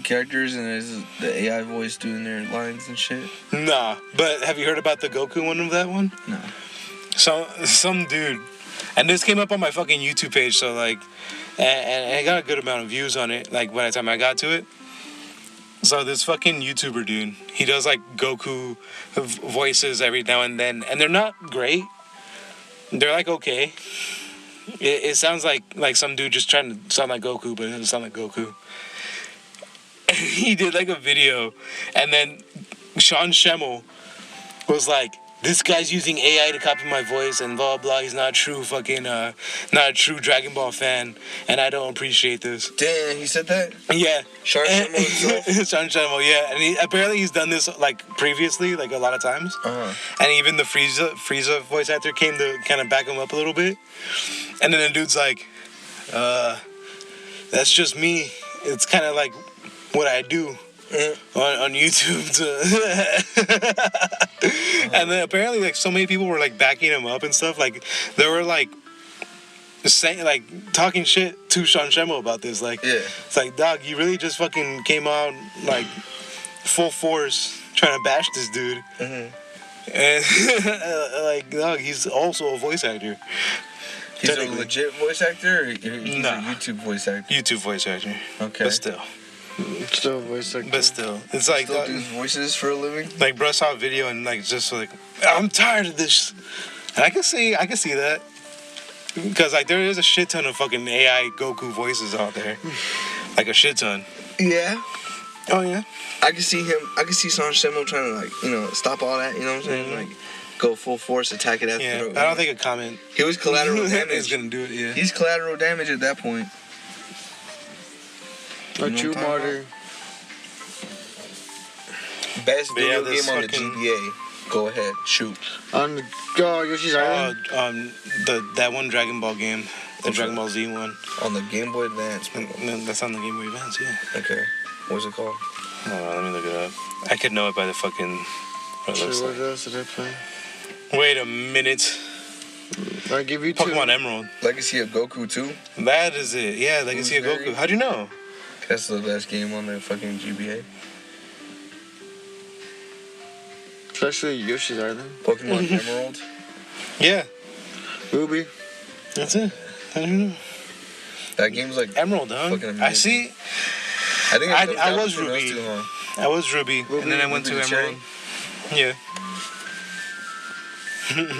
characters and there's the AI voice doing their lines and shit. Nah, but have you heard about the Goku one of that one? No. So some dude, and this came up on my fucking YouTube page. So like, and I got a good amount of views on it. Like by the time I got to it. So this fucking YouTuber dude, he does like Goku voices every now and then, and they're not great. They're like okay. It sounds like some dude just trying to sound like Goku, but it doesn't sound like Goku. He did like a video, and then Sean Schemmel was like, "This guy's using AI to copy my voice and blah blah. He's not true fucking not a true Dragon Ball fan, and I don't appreciate this." Damn, he said that? Yeah, Sean Schemmel himself? Sean Schemmel, yeah, and apparently he's done this like previously, like a lot of times. And even the Frieza voice actor came to kind of back him up a little bit, and then the dude's like, "That's just me. It's kind of like what I do." On YouTube and then apparently like so many people were like backing him up and stuff. Like they were like saying like talking shit to Sean Schemmel about this. Like it's like, dog, you really just fucking came out like full force trying to bash this dude. And like, dog, he's also a voice actor. He's a legit voice actor, or he's a YouTube voice actor? YouTube voice actor. Okay. But still. Still voice actor. But still, it's like still does voices for a living. Like, bro, saw a video and like just like, I'm tired of this, and I can see that, because like there is a shit ton of fucking AI Goku voices out there, like a shit ton. Yeah. Oh yeah. I can see him. I can see Sean Schemmel trying to like stop all that. You know what I'm saying? Like go full force, attack it at the throat. I don't think a comment. He was collateral damage. He's gonna do it. Yeah. He's collateral damage at that point. A true martyr. Best video game on the GBA. Go ahead, shoot. On the Yoshi's Island. That one Dragon Ball game, the Dragon Ball Z one. On the Game Boy Advance. That's on the Game Boy Advance, yeah. Okay. What's it called? Let me look it up. I could know it by the fucking. What else did I play? Wait a minute. I give you Pokemon Emerald. Legacy of Goku 2? That is it. Yeah, Legacy of Goku. How'd you know? That's the best game on the fucking GBA. Especially Yoshi's Island. Pokemon Emerald. Yeah. Ruby. That's it. I don't know. That game's like Emerald, huh? I see. I think I was Ruby. I was Ruby, and then I went to Emerald. Yeah.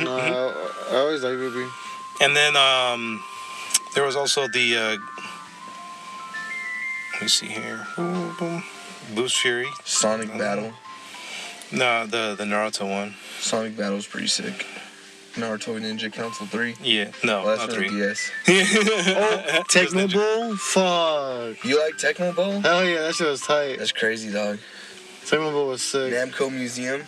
No, I always like Ruby. And then there was also the let me see here. Boost Fury. Sonic Battle. No, the Naruto one. Sonic Battle's pretty sick. Naruto Ninja Council 3. Yeah, no, well, that's not 3. DS. Oh, Tecmo Bowl? Fuck. You like Tecmo Bowl? Hell yeah, that shit was tight. That's crazy, dog. Tecmo Bowl was sick. Namco Museum.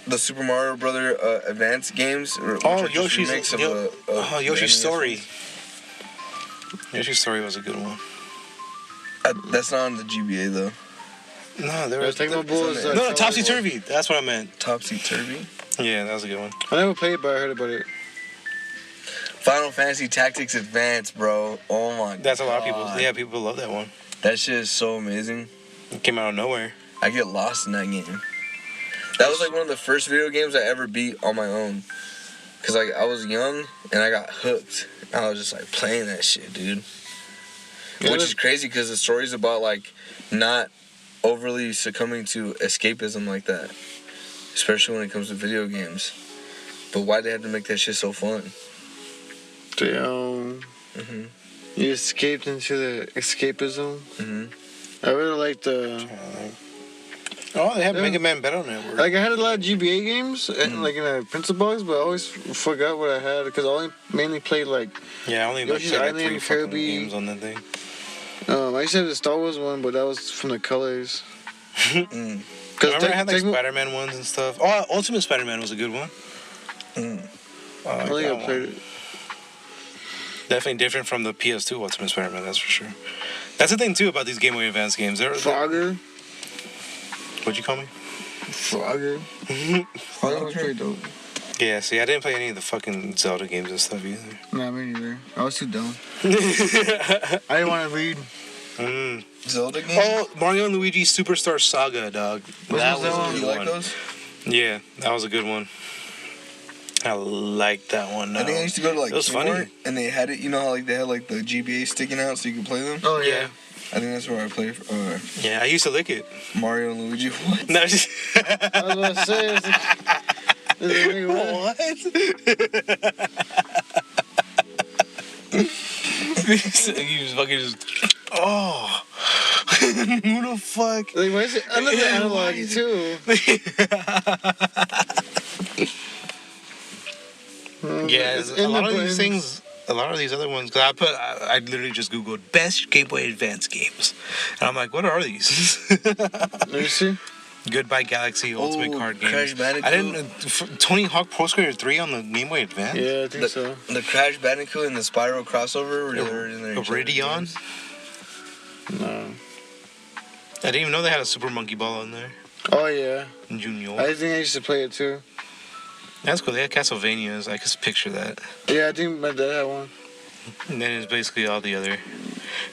The Super Mario Brother Advance games. Yoshi's Yoshi's Story. Yoshi's Story was a good one. That's not on the GBA though. No, there was Tecmo Bowl. No, Topsy Turvy. That's what I meant. Topsy Turvy. Yeah, that was a good one. I never played it, but I heard about it. Final Fantasy Tactics Advance, bro. Oh my god. That's a lot of people. Yeah, people love that one. That shit is so amazing. It came out of nowhere. I get lost in that game. That was like one of the first video games I ever beat on my own. Cause like I was young and I got hooked. I was just like playing that shit, dude. Yeah, which is crazy because the story's about like not overly succumbing to escapism like that. Especially when it comes to video games. But why they have to make that shit so fun? Damn. You escaped into the escapism. I really liked the. Oh, they have Yeah. Mega Man Battle Network. Like, I had a lot of GBA games, like in a pencil box, but I always forgot what I had because I only mainly played like. Yeah, I only Yoshi's played like Island, 3 fucking Kirby. games on that thing. I used to have the Star Wars one, but that was from the colors. I remember I had like Spider-Man ones and stuff. Oh, Ultimate Spider-Man was a good one. I like think that I played one. it. Definitely different from the PS2 Ultimate Spider-Man, that's for sure. That's the thing too about these Game Boy Advance games. They're Frogger. What'd you call me? Frogger. Frogger was pretty dope. Yeah, see, I didn't play any of the fucking Zelda games and stuff either. Nah, me neither. I was too dumb. I didn't want to read. Zelda game? Oh, Mario and Luigi Superstar Saga, dog. That was a You good like one. those? Yeah, that was a good one. I liked that one. I think I used to go to like it was funny. Kmart, and they had it. You know how like they had like the GBA sticking out so you could play them. Oh, Yeah, I think that's where I played yeah, I used to lick it. Mario and Luigi. What? No, just I was about to say, you just fucking just. Oh, who the fuck? like, why is it under the analog, too? Yeah, It's a in lot the of these buttons. things, a lot of these other ones. Cause I literally just googled best Game Boy Advance games, and I'm like, what are these? Let me see. Goodbye Galaxy Ultimate Card Game. Crash Bandicoot. I didn't. Tony Hawk Pro Skater 3 on the Game Boy Advance. Yeah, I think so. The Crash Bandicoot and the Spiral crossover. Where they were in there. Iridion. No. I didn't even know they had a Super Monkey Ball on there. Oh, yeah. Junior. I think I used to play it, too. That's cool. They had Castlevanias. I could picture that. Yeah, I think my dad had one. And then it's basically all the other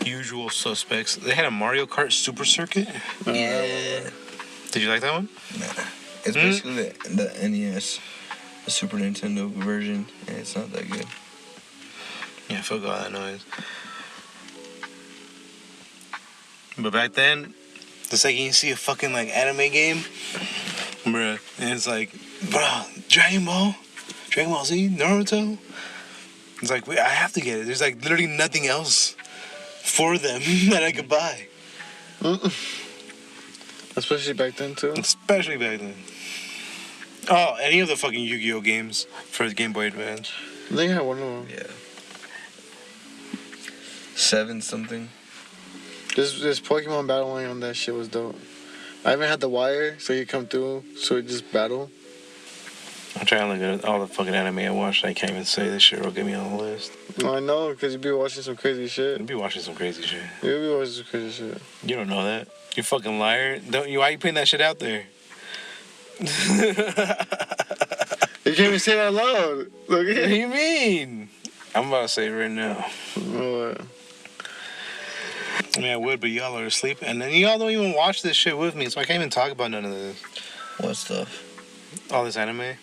usual suspects. They had a Mario Kart Super Circuit. Yeah. Did you like that one? Nah. It's basically the NES, the Super Nintendo version, and it's not that good. Yeah, fuck all that noise. But back then, the second you see a fucking like anime game, bruh, and it's like, bro, Dragon Ball Z, Naruto. It's like, wait, I have to get it. There's like literally nothing else for them that I could buy. Especially back then, too. Especially back then. Oh, any of the fucking Yu-Gi-Oh games for the Game Boy Advance. I think I had one of them. Yeah. 7 something. This Pokemon battling on that shit was dope. I even had the wire, so you come through, so it just battle. I'm trying to look at all the fucking anime I watched. I can't even say this shit will get me on the list. I know, because you be watching some crazy shit. I'd be watching some crazy shit. You be watching some crazy shit. You don't know that. You fucking liar. Don't you? Why you putting that shit out there? You can't even say that loud. Look What do at you mean? I'm about to say it right now. What? I mean, I would, but y'all are asleep. And then y'all don't even watch this shit with me, so I can't even talk about none of this. What stuff? All this anime.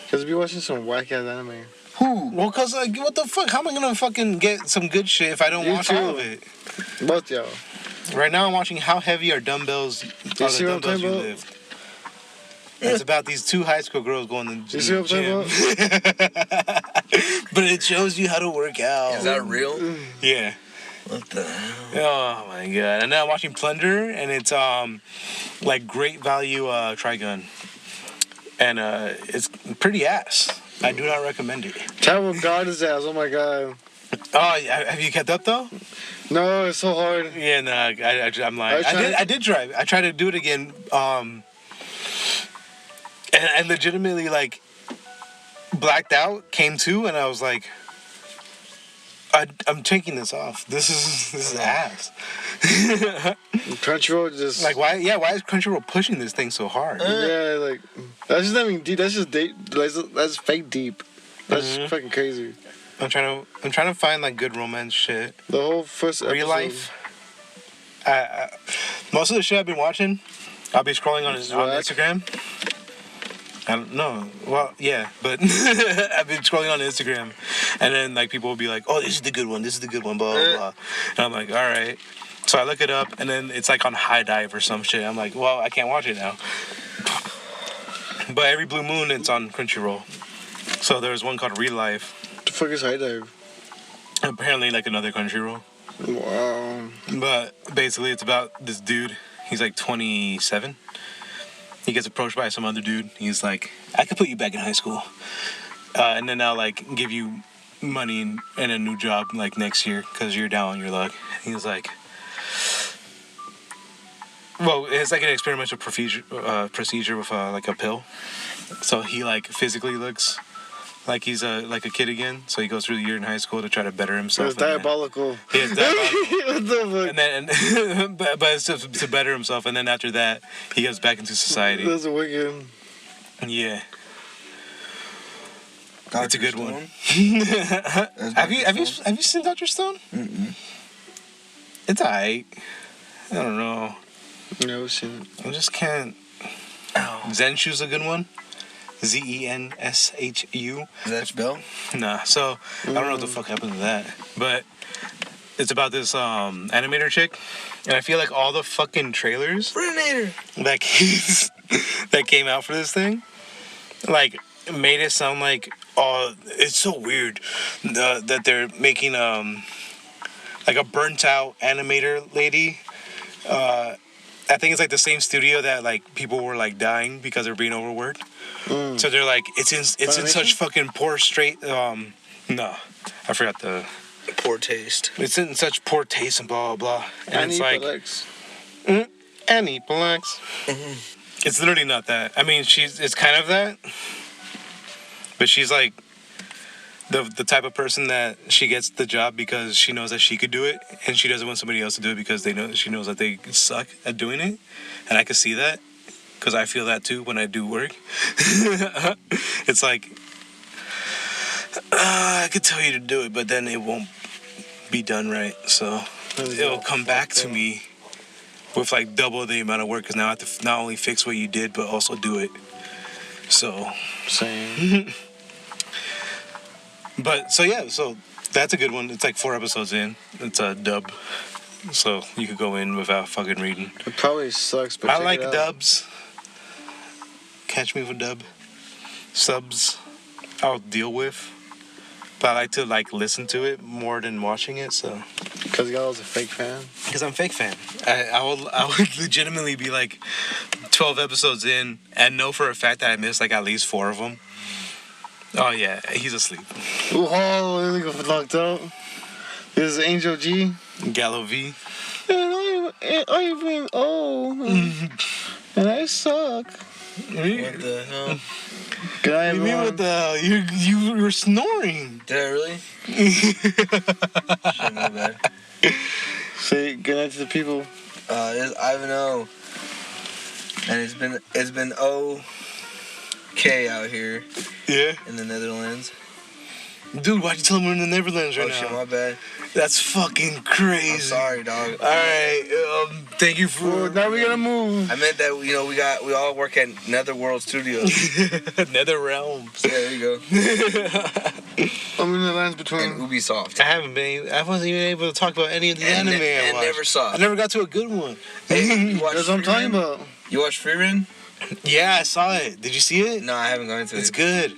Because you be watching some whack-ass anime. Who? Well, because, like, what the fuck? How am I going to fucking get some good shit if I don't You watch too. all of it? Both y'all. Right now, I'm watching How Heavy Are Dumbbells? Are see the what I'm dumbbells you talking lift? It's about these 2 high school girls going to the You see what I'm gym. talking about? But it shows you how to work out. Is that real? Yeah. What the hell? Oh my god. And now I'm watching Plunder, and it's like great value Trigun. And it's pretty ass. I do not recommend it. Tower of God is ass. Oh my god. Oh, yeah, have you kept up though? No, it's so hard. Yeah, no, I'm lying. I did try. I tried to do it again. And I legitimately like blacked out, came to, and I was like, I'm taking this off. This is ass. Crunchyroll just Like why? Yeah, why is Crunchyroll pushing this thing so hard? yeah, like that's just not even deep. That's just deep. That's fake deep. That's fucking crazy. I'm trying to find like good romance shit. The whole first episode. Real life. Most of the shit I've been watching, I'll be scrolling on whack. Instagram. I don't know. Well, yeah, but I've been scrolling on Instagram, and then like people will be like, "Oh, this is the good one. This is the good one." Blah blah blah. And I'm like, "All right." So I look it up, and then it's like on High Dive or some shit. I'm like, "Well, I can't watch it now." But every blue moon, it's on Crunchyroll. So there's one called Real Life. What the fuck is High Dive? Apparently, like another Crunchyroll. Wow. But basically, it's about this dude. He's like 27. He gets approached by some other dude. He's like, I could put you back in high school. And then I'll like give you money and a new job like next year because you're down on your luck. He's like, well, it's like an experimental procedure with like a pill. So he like physically looks like he's like a kid again. So he goes through the year in high school to try to better himself. It's diabolical. He is diabolical. What the fuck? And then, but it's just to better himself. And then after that, he goes back into society. That's wicked. Yeah. Dr. It's a good Stone? one. That's have you Dr. Stone? seen Dr. Stone? Mm-mm. It's alright. I don't know. Never seen it. I just can't. Zenshu's a good one. Zenshu. Is that spell? Nah. So I don't know what the fuck happened to that, but it's about this animator chick, and I feel like all the fucking trailers Renator. that came out for this thing, like made it sound like it's so weird that they're making like a burnt out animator lady. I think it's like the same studio that like people were like dying because they're being overworked. So they're like, it's in such fucking poor no, I forgot the Poor taste. it's in such poor taste and blah blah blah. And it's like Annie Plex. It's literally not that. I mean, it's kind of that, but she's like the type of person that she gets the job because she knows that she could do it, and she doesn't want somebody else to do it because she knows that they suck at doing it, and I can see that because I feel that too when I do work. It's like I could tell you to do it, but then it won't be done right, so it'll come back to me with like double the amount of work because now I have to not only fix what you did but also do it. So Same. But so that's a good one. It's like 4 episodes in. It's a dub, so you could go in without fucking reading. It probably sucks, but I check like it out. dubs. Catch me with a dub. Subs, I'll deal with, but I like to like listen to it more than watching it. So Because y'all was a fake fan. because I'm a fake fan, I would legitimately be like 12 episodes in and know for a fact that I missed like at least 4 of them. Oh yeah, he's asleep. Oh, he got locked out. This is Angel G. Gallo V. And I'm being old. And I suck. What the hell? Good night, What do you mean everyone. what the hell? You were snoring. Did I really? Shit, my bad. Say good night to the people. It's Ivan O. And it's been okay out here Yeah. in the Netherlands. Dude, why'd you tell him we're in the Netherlands right Oh now? shit, my bad. That's fucking crazy. I'm sorry, dog. Alright, thank you Well, for now we gotta move. I meant that we all work at Netherworld Studios. Nether Realms. Yeah, there you go. I'm in the lines between. And Ubisoft. I wasn't even able to talk about any of the anime I watched. never saw. I never got to a good one. Hey, you watched That's what I'm talking Free Ren? about. You watched Free Ren? Yeah, I saw it. Did you see it? No, I haven't gone into It's it. good.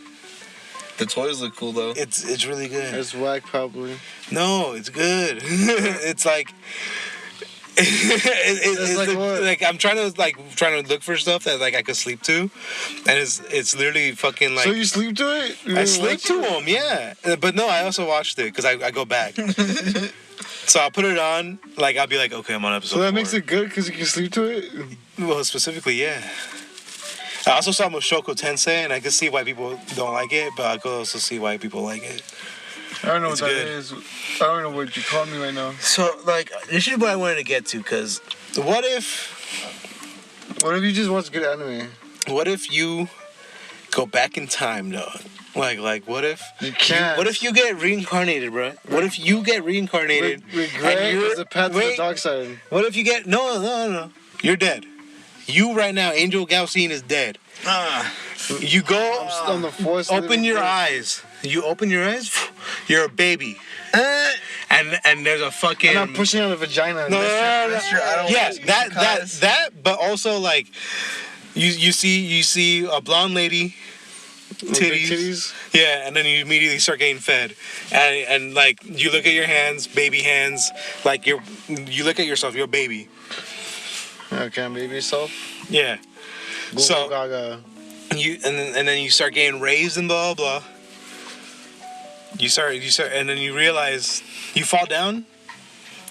The toys look cool though. It's really good. It's whack, probably. No, it's good. It's like it's like what? like I'm trying to look for stuff that like I could sleep to, and it's literally fucking like So you sleep to it? You I really sleep watch to it? them, yeah. But no, I also watched it because I go back. So I'll put it on, like I'll be like, okay, I'm on episode So that 4. makes it good because you can sleep to it? Well, specifically, yeah. I also saw Mushoku Tensei, and I could see why people don't like it, but I could also see why people like it. I don't know It's what that good. is. I don't know what you call me right now. So, like, this is what I wanted to get to, because what if What if you just watch good anime? What if you go back in time, dog? Like, what if You can't. What if you get reincarnated, bro? What if you get reincarnated? Regret and is the path to the wait, dark side. What if you get no? You're dead. You right now, Angel Galcine is dead. You go On the force. open your eyes. You open your eyes. You're a baby. And there's a fucking. And I'm pushing out a vagina. No. Mister, I don't Yeah, want you that. But also like, you see a blonde lady titties. Yeah, and then you immediately start getting fed, and like you look at your hands, baby hands, like you look at yourself, you're a baby. Okay, baby yourself. Yeah. Google Gaga. And then you start getting raised and blah blah. You start, and then you realize you fall down.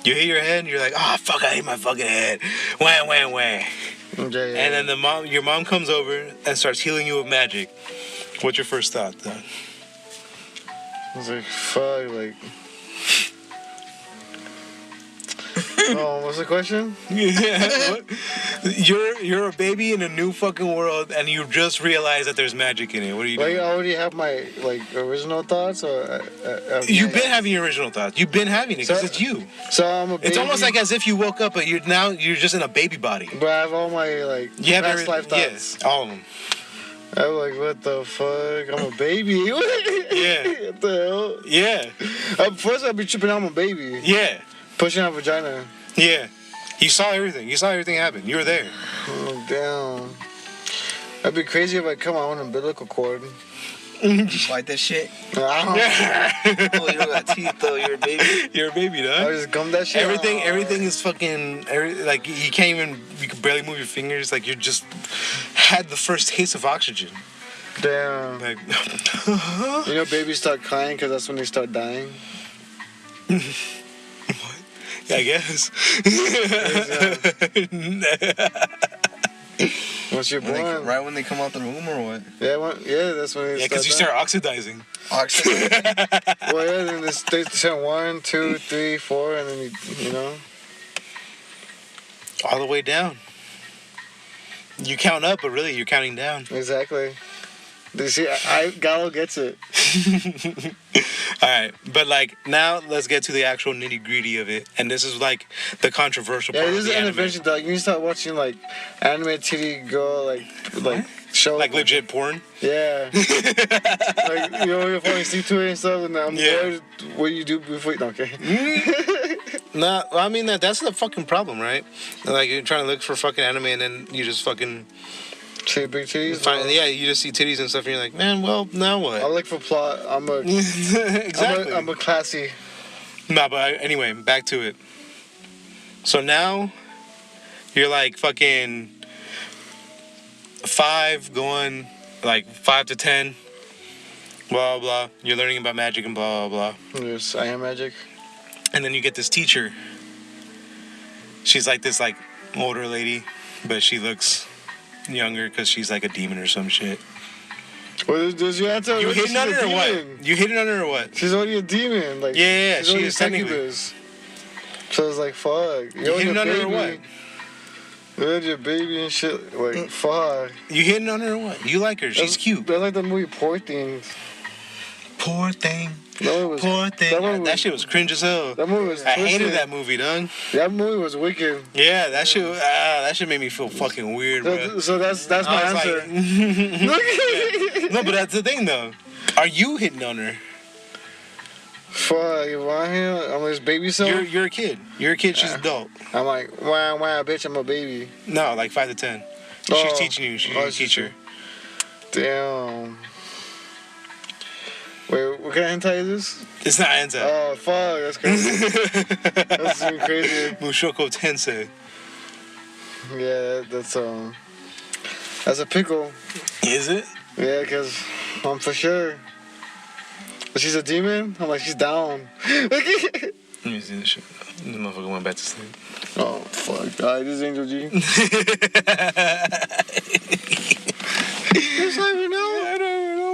You hit your head, and you're like, "Oh fuck! I hit my fucking head." Wham, wham, wham. And then your mom comes over and starts healing you with magic. What's your first thought, though? I was like, fuck, like. Oh, what's the question? Yeah. You're a baby in a new fucking world, and you just realize that there's magic in it. What are you doing? I already have my original thoughts, or you've been having your original thoughts. You've been having it because it's you. So I'm a baby. It's almost like as if you woke up, but you're just in a baby body. But I have all my past life thoughts. Yes, all of them. I'm like, what the fuck? I'm a baby. Yeah. What the hell? Yeah. First, I'd be tripping out. I'm a baby. Yeah. Pushing out vagina. Yeah. You saw everything. You saw everything happen. You were there. Oh, damn. That'd be crazy if I come out on an umbilical cord. Like that shit? Oh, you don't got teeth, though. You're a baby. You're a baby, dog. I just gum that shit. Everything is fucking... like, you can't even... You can barely move your fingers. Like, you just had the first taste of oxygen. Damn. Like... You know, babies start crying because that's when they start dying? I guess. Once you're born. Right when they come out the womb or what? Yeah, that's when they start. Because you start oxidizing. Well, yeah, then they turn 1, 2, 3, 4, and then you know. All the way down. You count up, but really you're counting down. Exactly. You see, Gallo gets it. Alright, but like now let's get to the actual nitty gritty of it. And this is like the controversial part. Yeah, this is an adventure, dog. You need to start watching like anime titty girl like show. Like legit porn? Yeah. Like you know, you're falling asleep to it and stuff, and I'm bored. What do you do before? No, okay. Nah, well, I mean that's the fucking problem, right? Like you're trying to look for fucking anime and then you just fucking see big titties. Yeah, you just see titties and stuff, and you're like, man, well, now what? I look for plot. Exactly. I'm a classy. Nah, but anyway, back to it. So now you're like fucking 5 going like 5 to 10. Blah blah. You're learning about magic and blah blah blah. Yes, I am magic. And then you get this teacher. She's like this like older lady, but she looks younger because she's like a demon or some shit. Well, does your answer? You hitting on her or what? You hitting on her or what? She's already a demon. Like yeah, she's she is technically. So it's like fuck. You hitting on her or what? You're your baby and shit. Like fuck. You hitting on her or what? You like her? She's cute. That's like the movie Poor Things. Poor thing. Poor thing. That shit was cringe as hell. That movie was I hated that movie, dog. That movie was wicked. Yeah, that shit made me feel fucking weird, bro. So that's my answer. Like, no, but that's the thing, though. Are you hitting on her? Fuck, you want him? I'm his baby son? You're a kid. You're a kid, she's adult. I'm like, wow, bitch, I'm a baby. No, like 5 to 10. She's teaching you. She's your teacher. Damn. Wait, what kind of hentai is this? It's not hentai. Oh, fuck, that's crazy. That's even crazy. Mushoku Tensei. Yeah, that's a pickle. Is it? Yeah, because I'm for sure. But she's a demon? I'm like, she's down. Let me see this shit. This motherfucker went back to sleep. Oh, fuck. Alright, this is Angel G. Yes, I don't even know. I don't even know.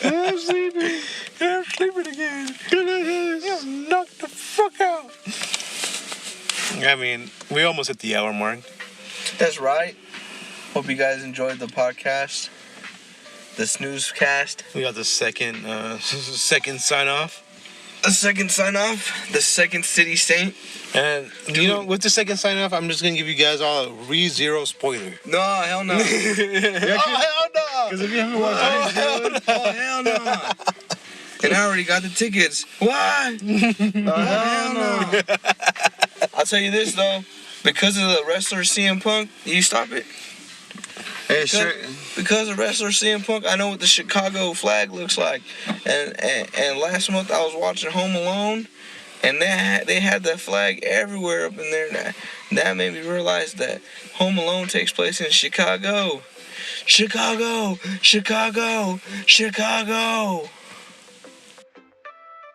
I'm sleeping. I'm sleeping again. I'm knocked the fuck out. I mean, we almost hit the hour mark. That's right. Hope you guys enjoyed the podcast. The snooze cast. We got the second sign off. The second sign off. The second city saint. And you know, with the second sign off, I'm just gonna give you guys all a zero spoiler. No, hell no. Oh hell no! Because if you haven't watched hell no. And I already got the tickets. What? Hell no. I'll tell you this though, because of the wrestler CM Punk, you stop it. Hey, sure. Because of wrestler CM Punk, I know what the Chicago flag looks like. And last month I was watching Home Alone, and they had that flag everywhere up in there. That made me realize that Home Alone takes place in Chicago. Chicago, Chicago, Chicago.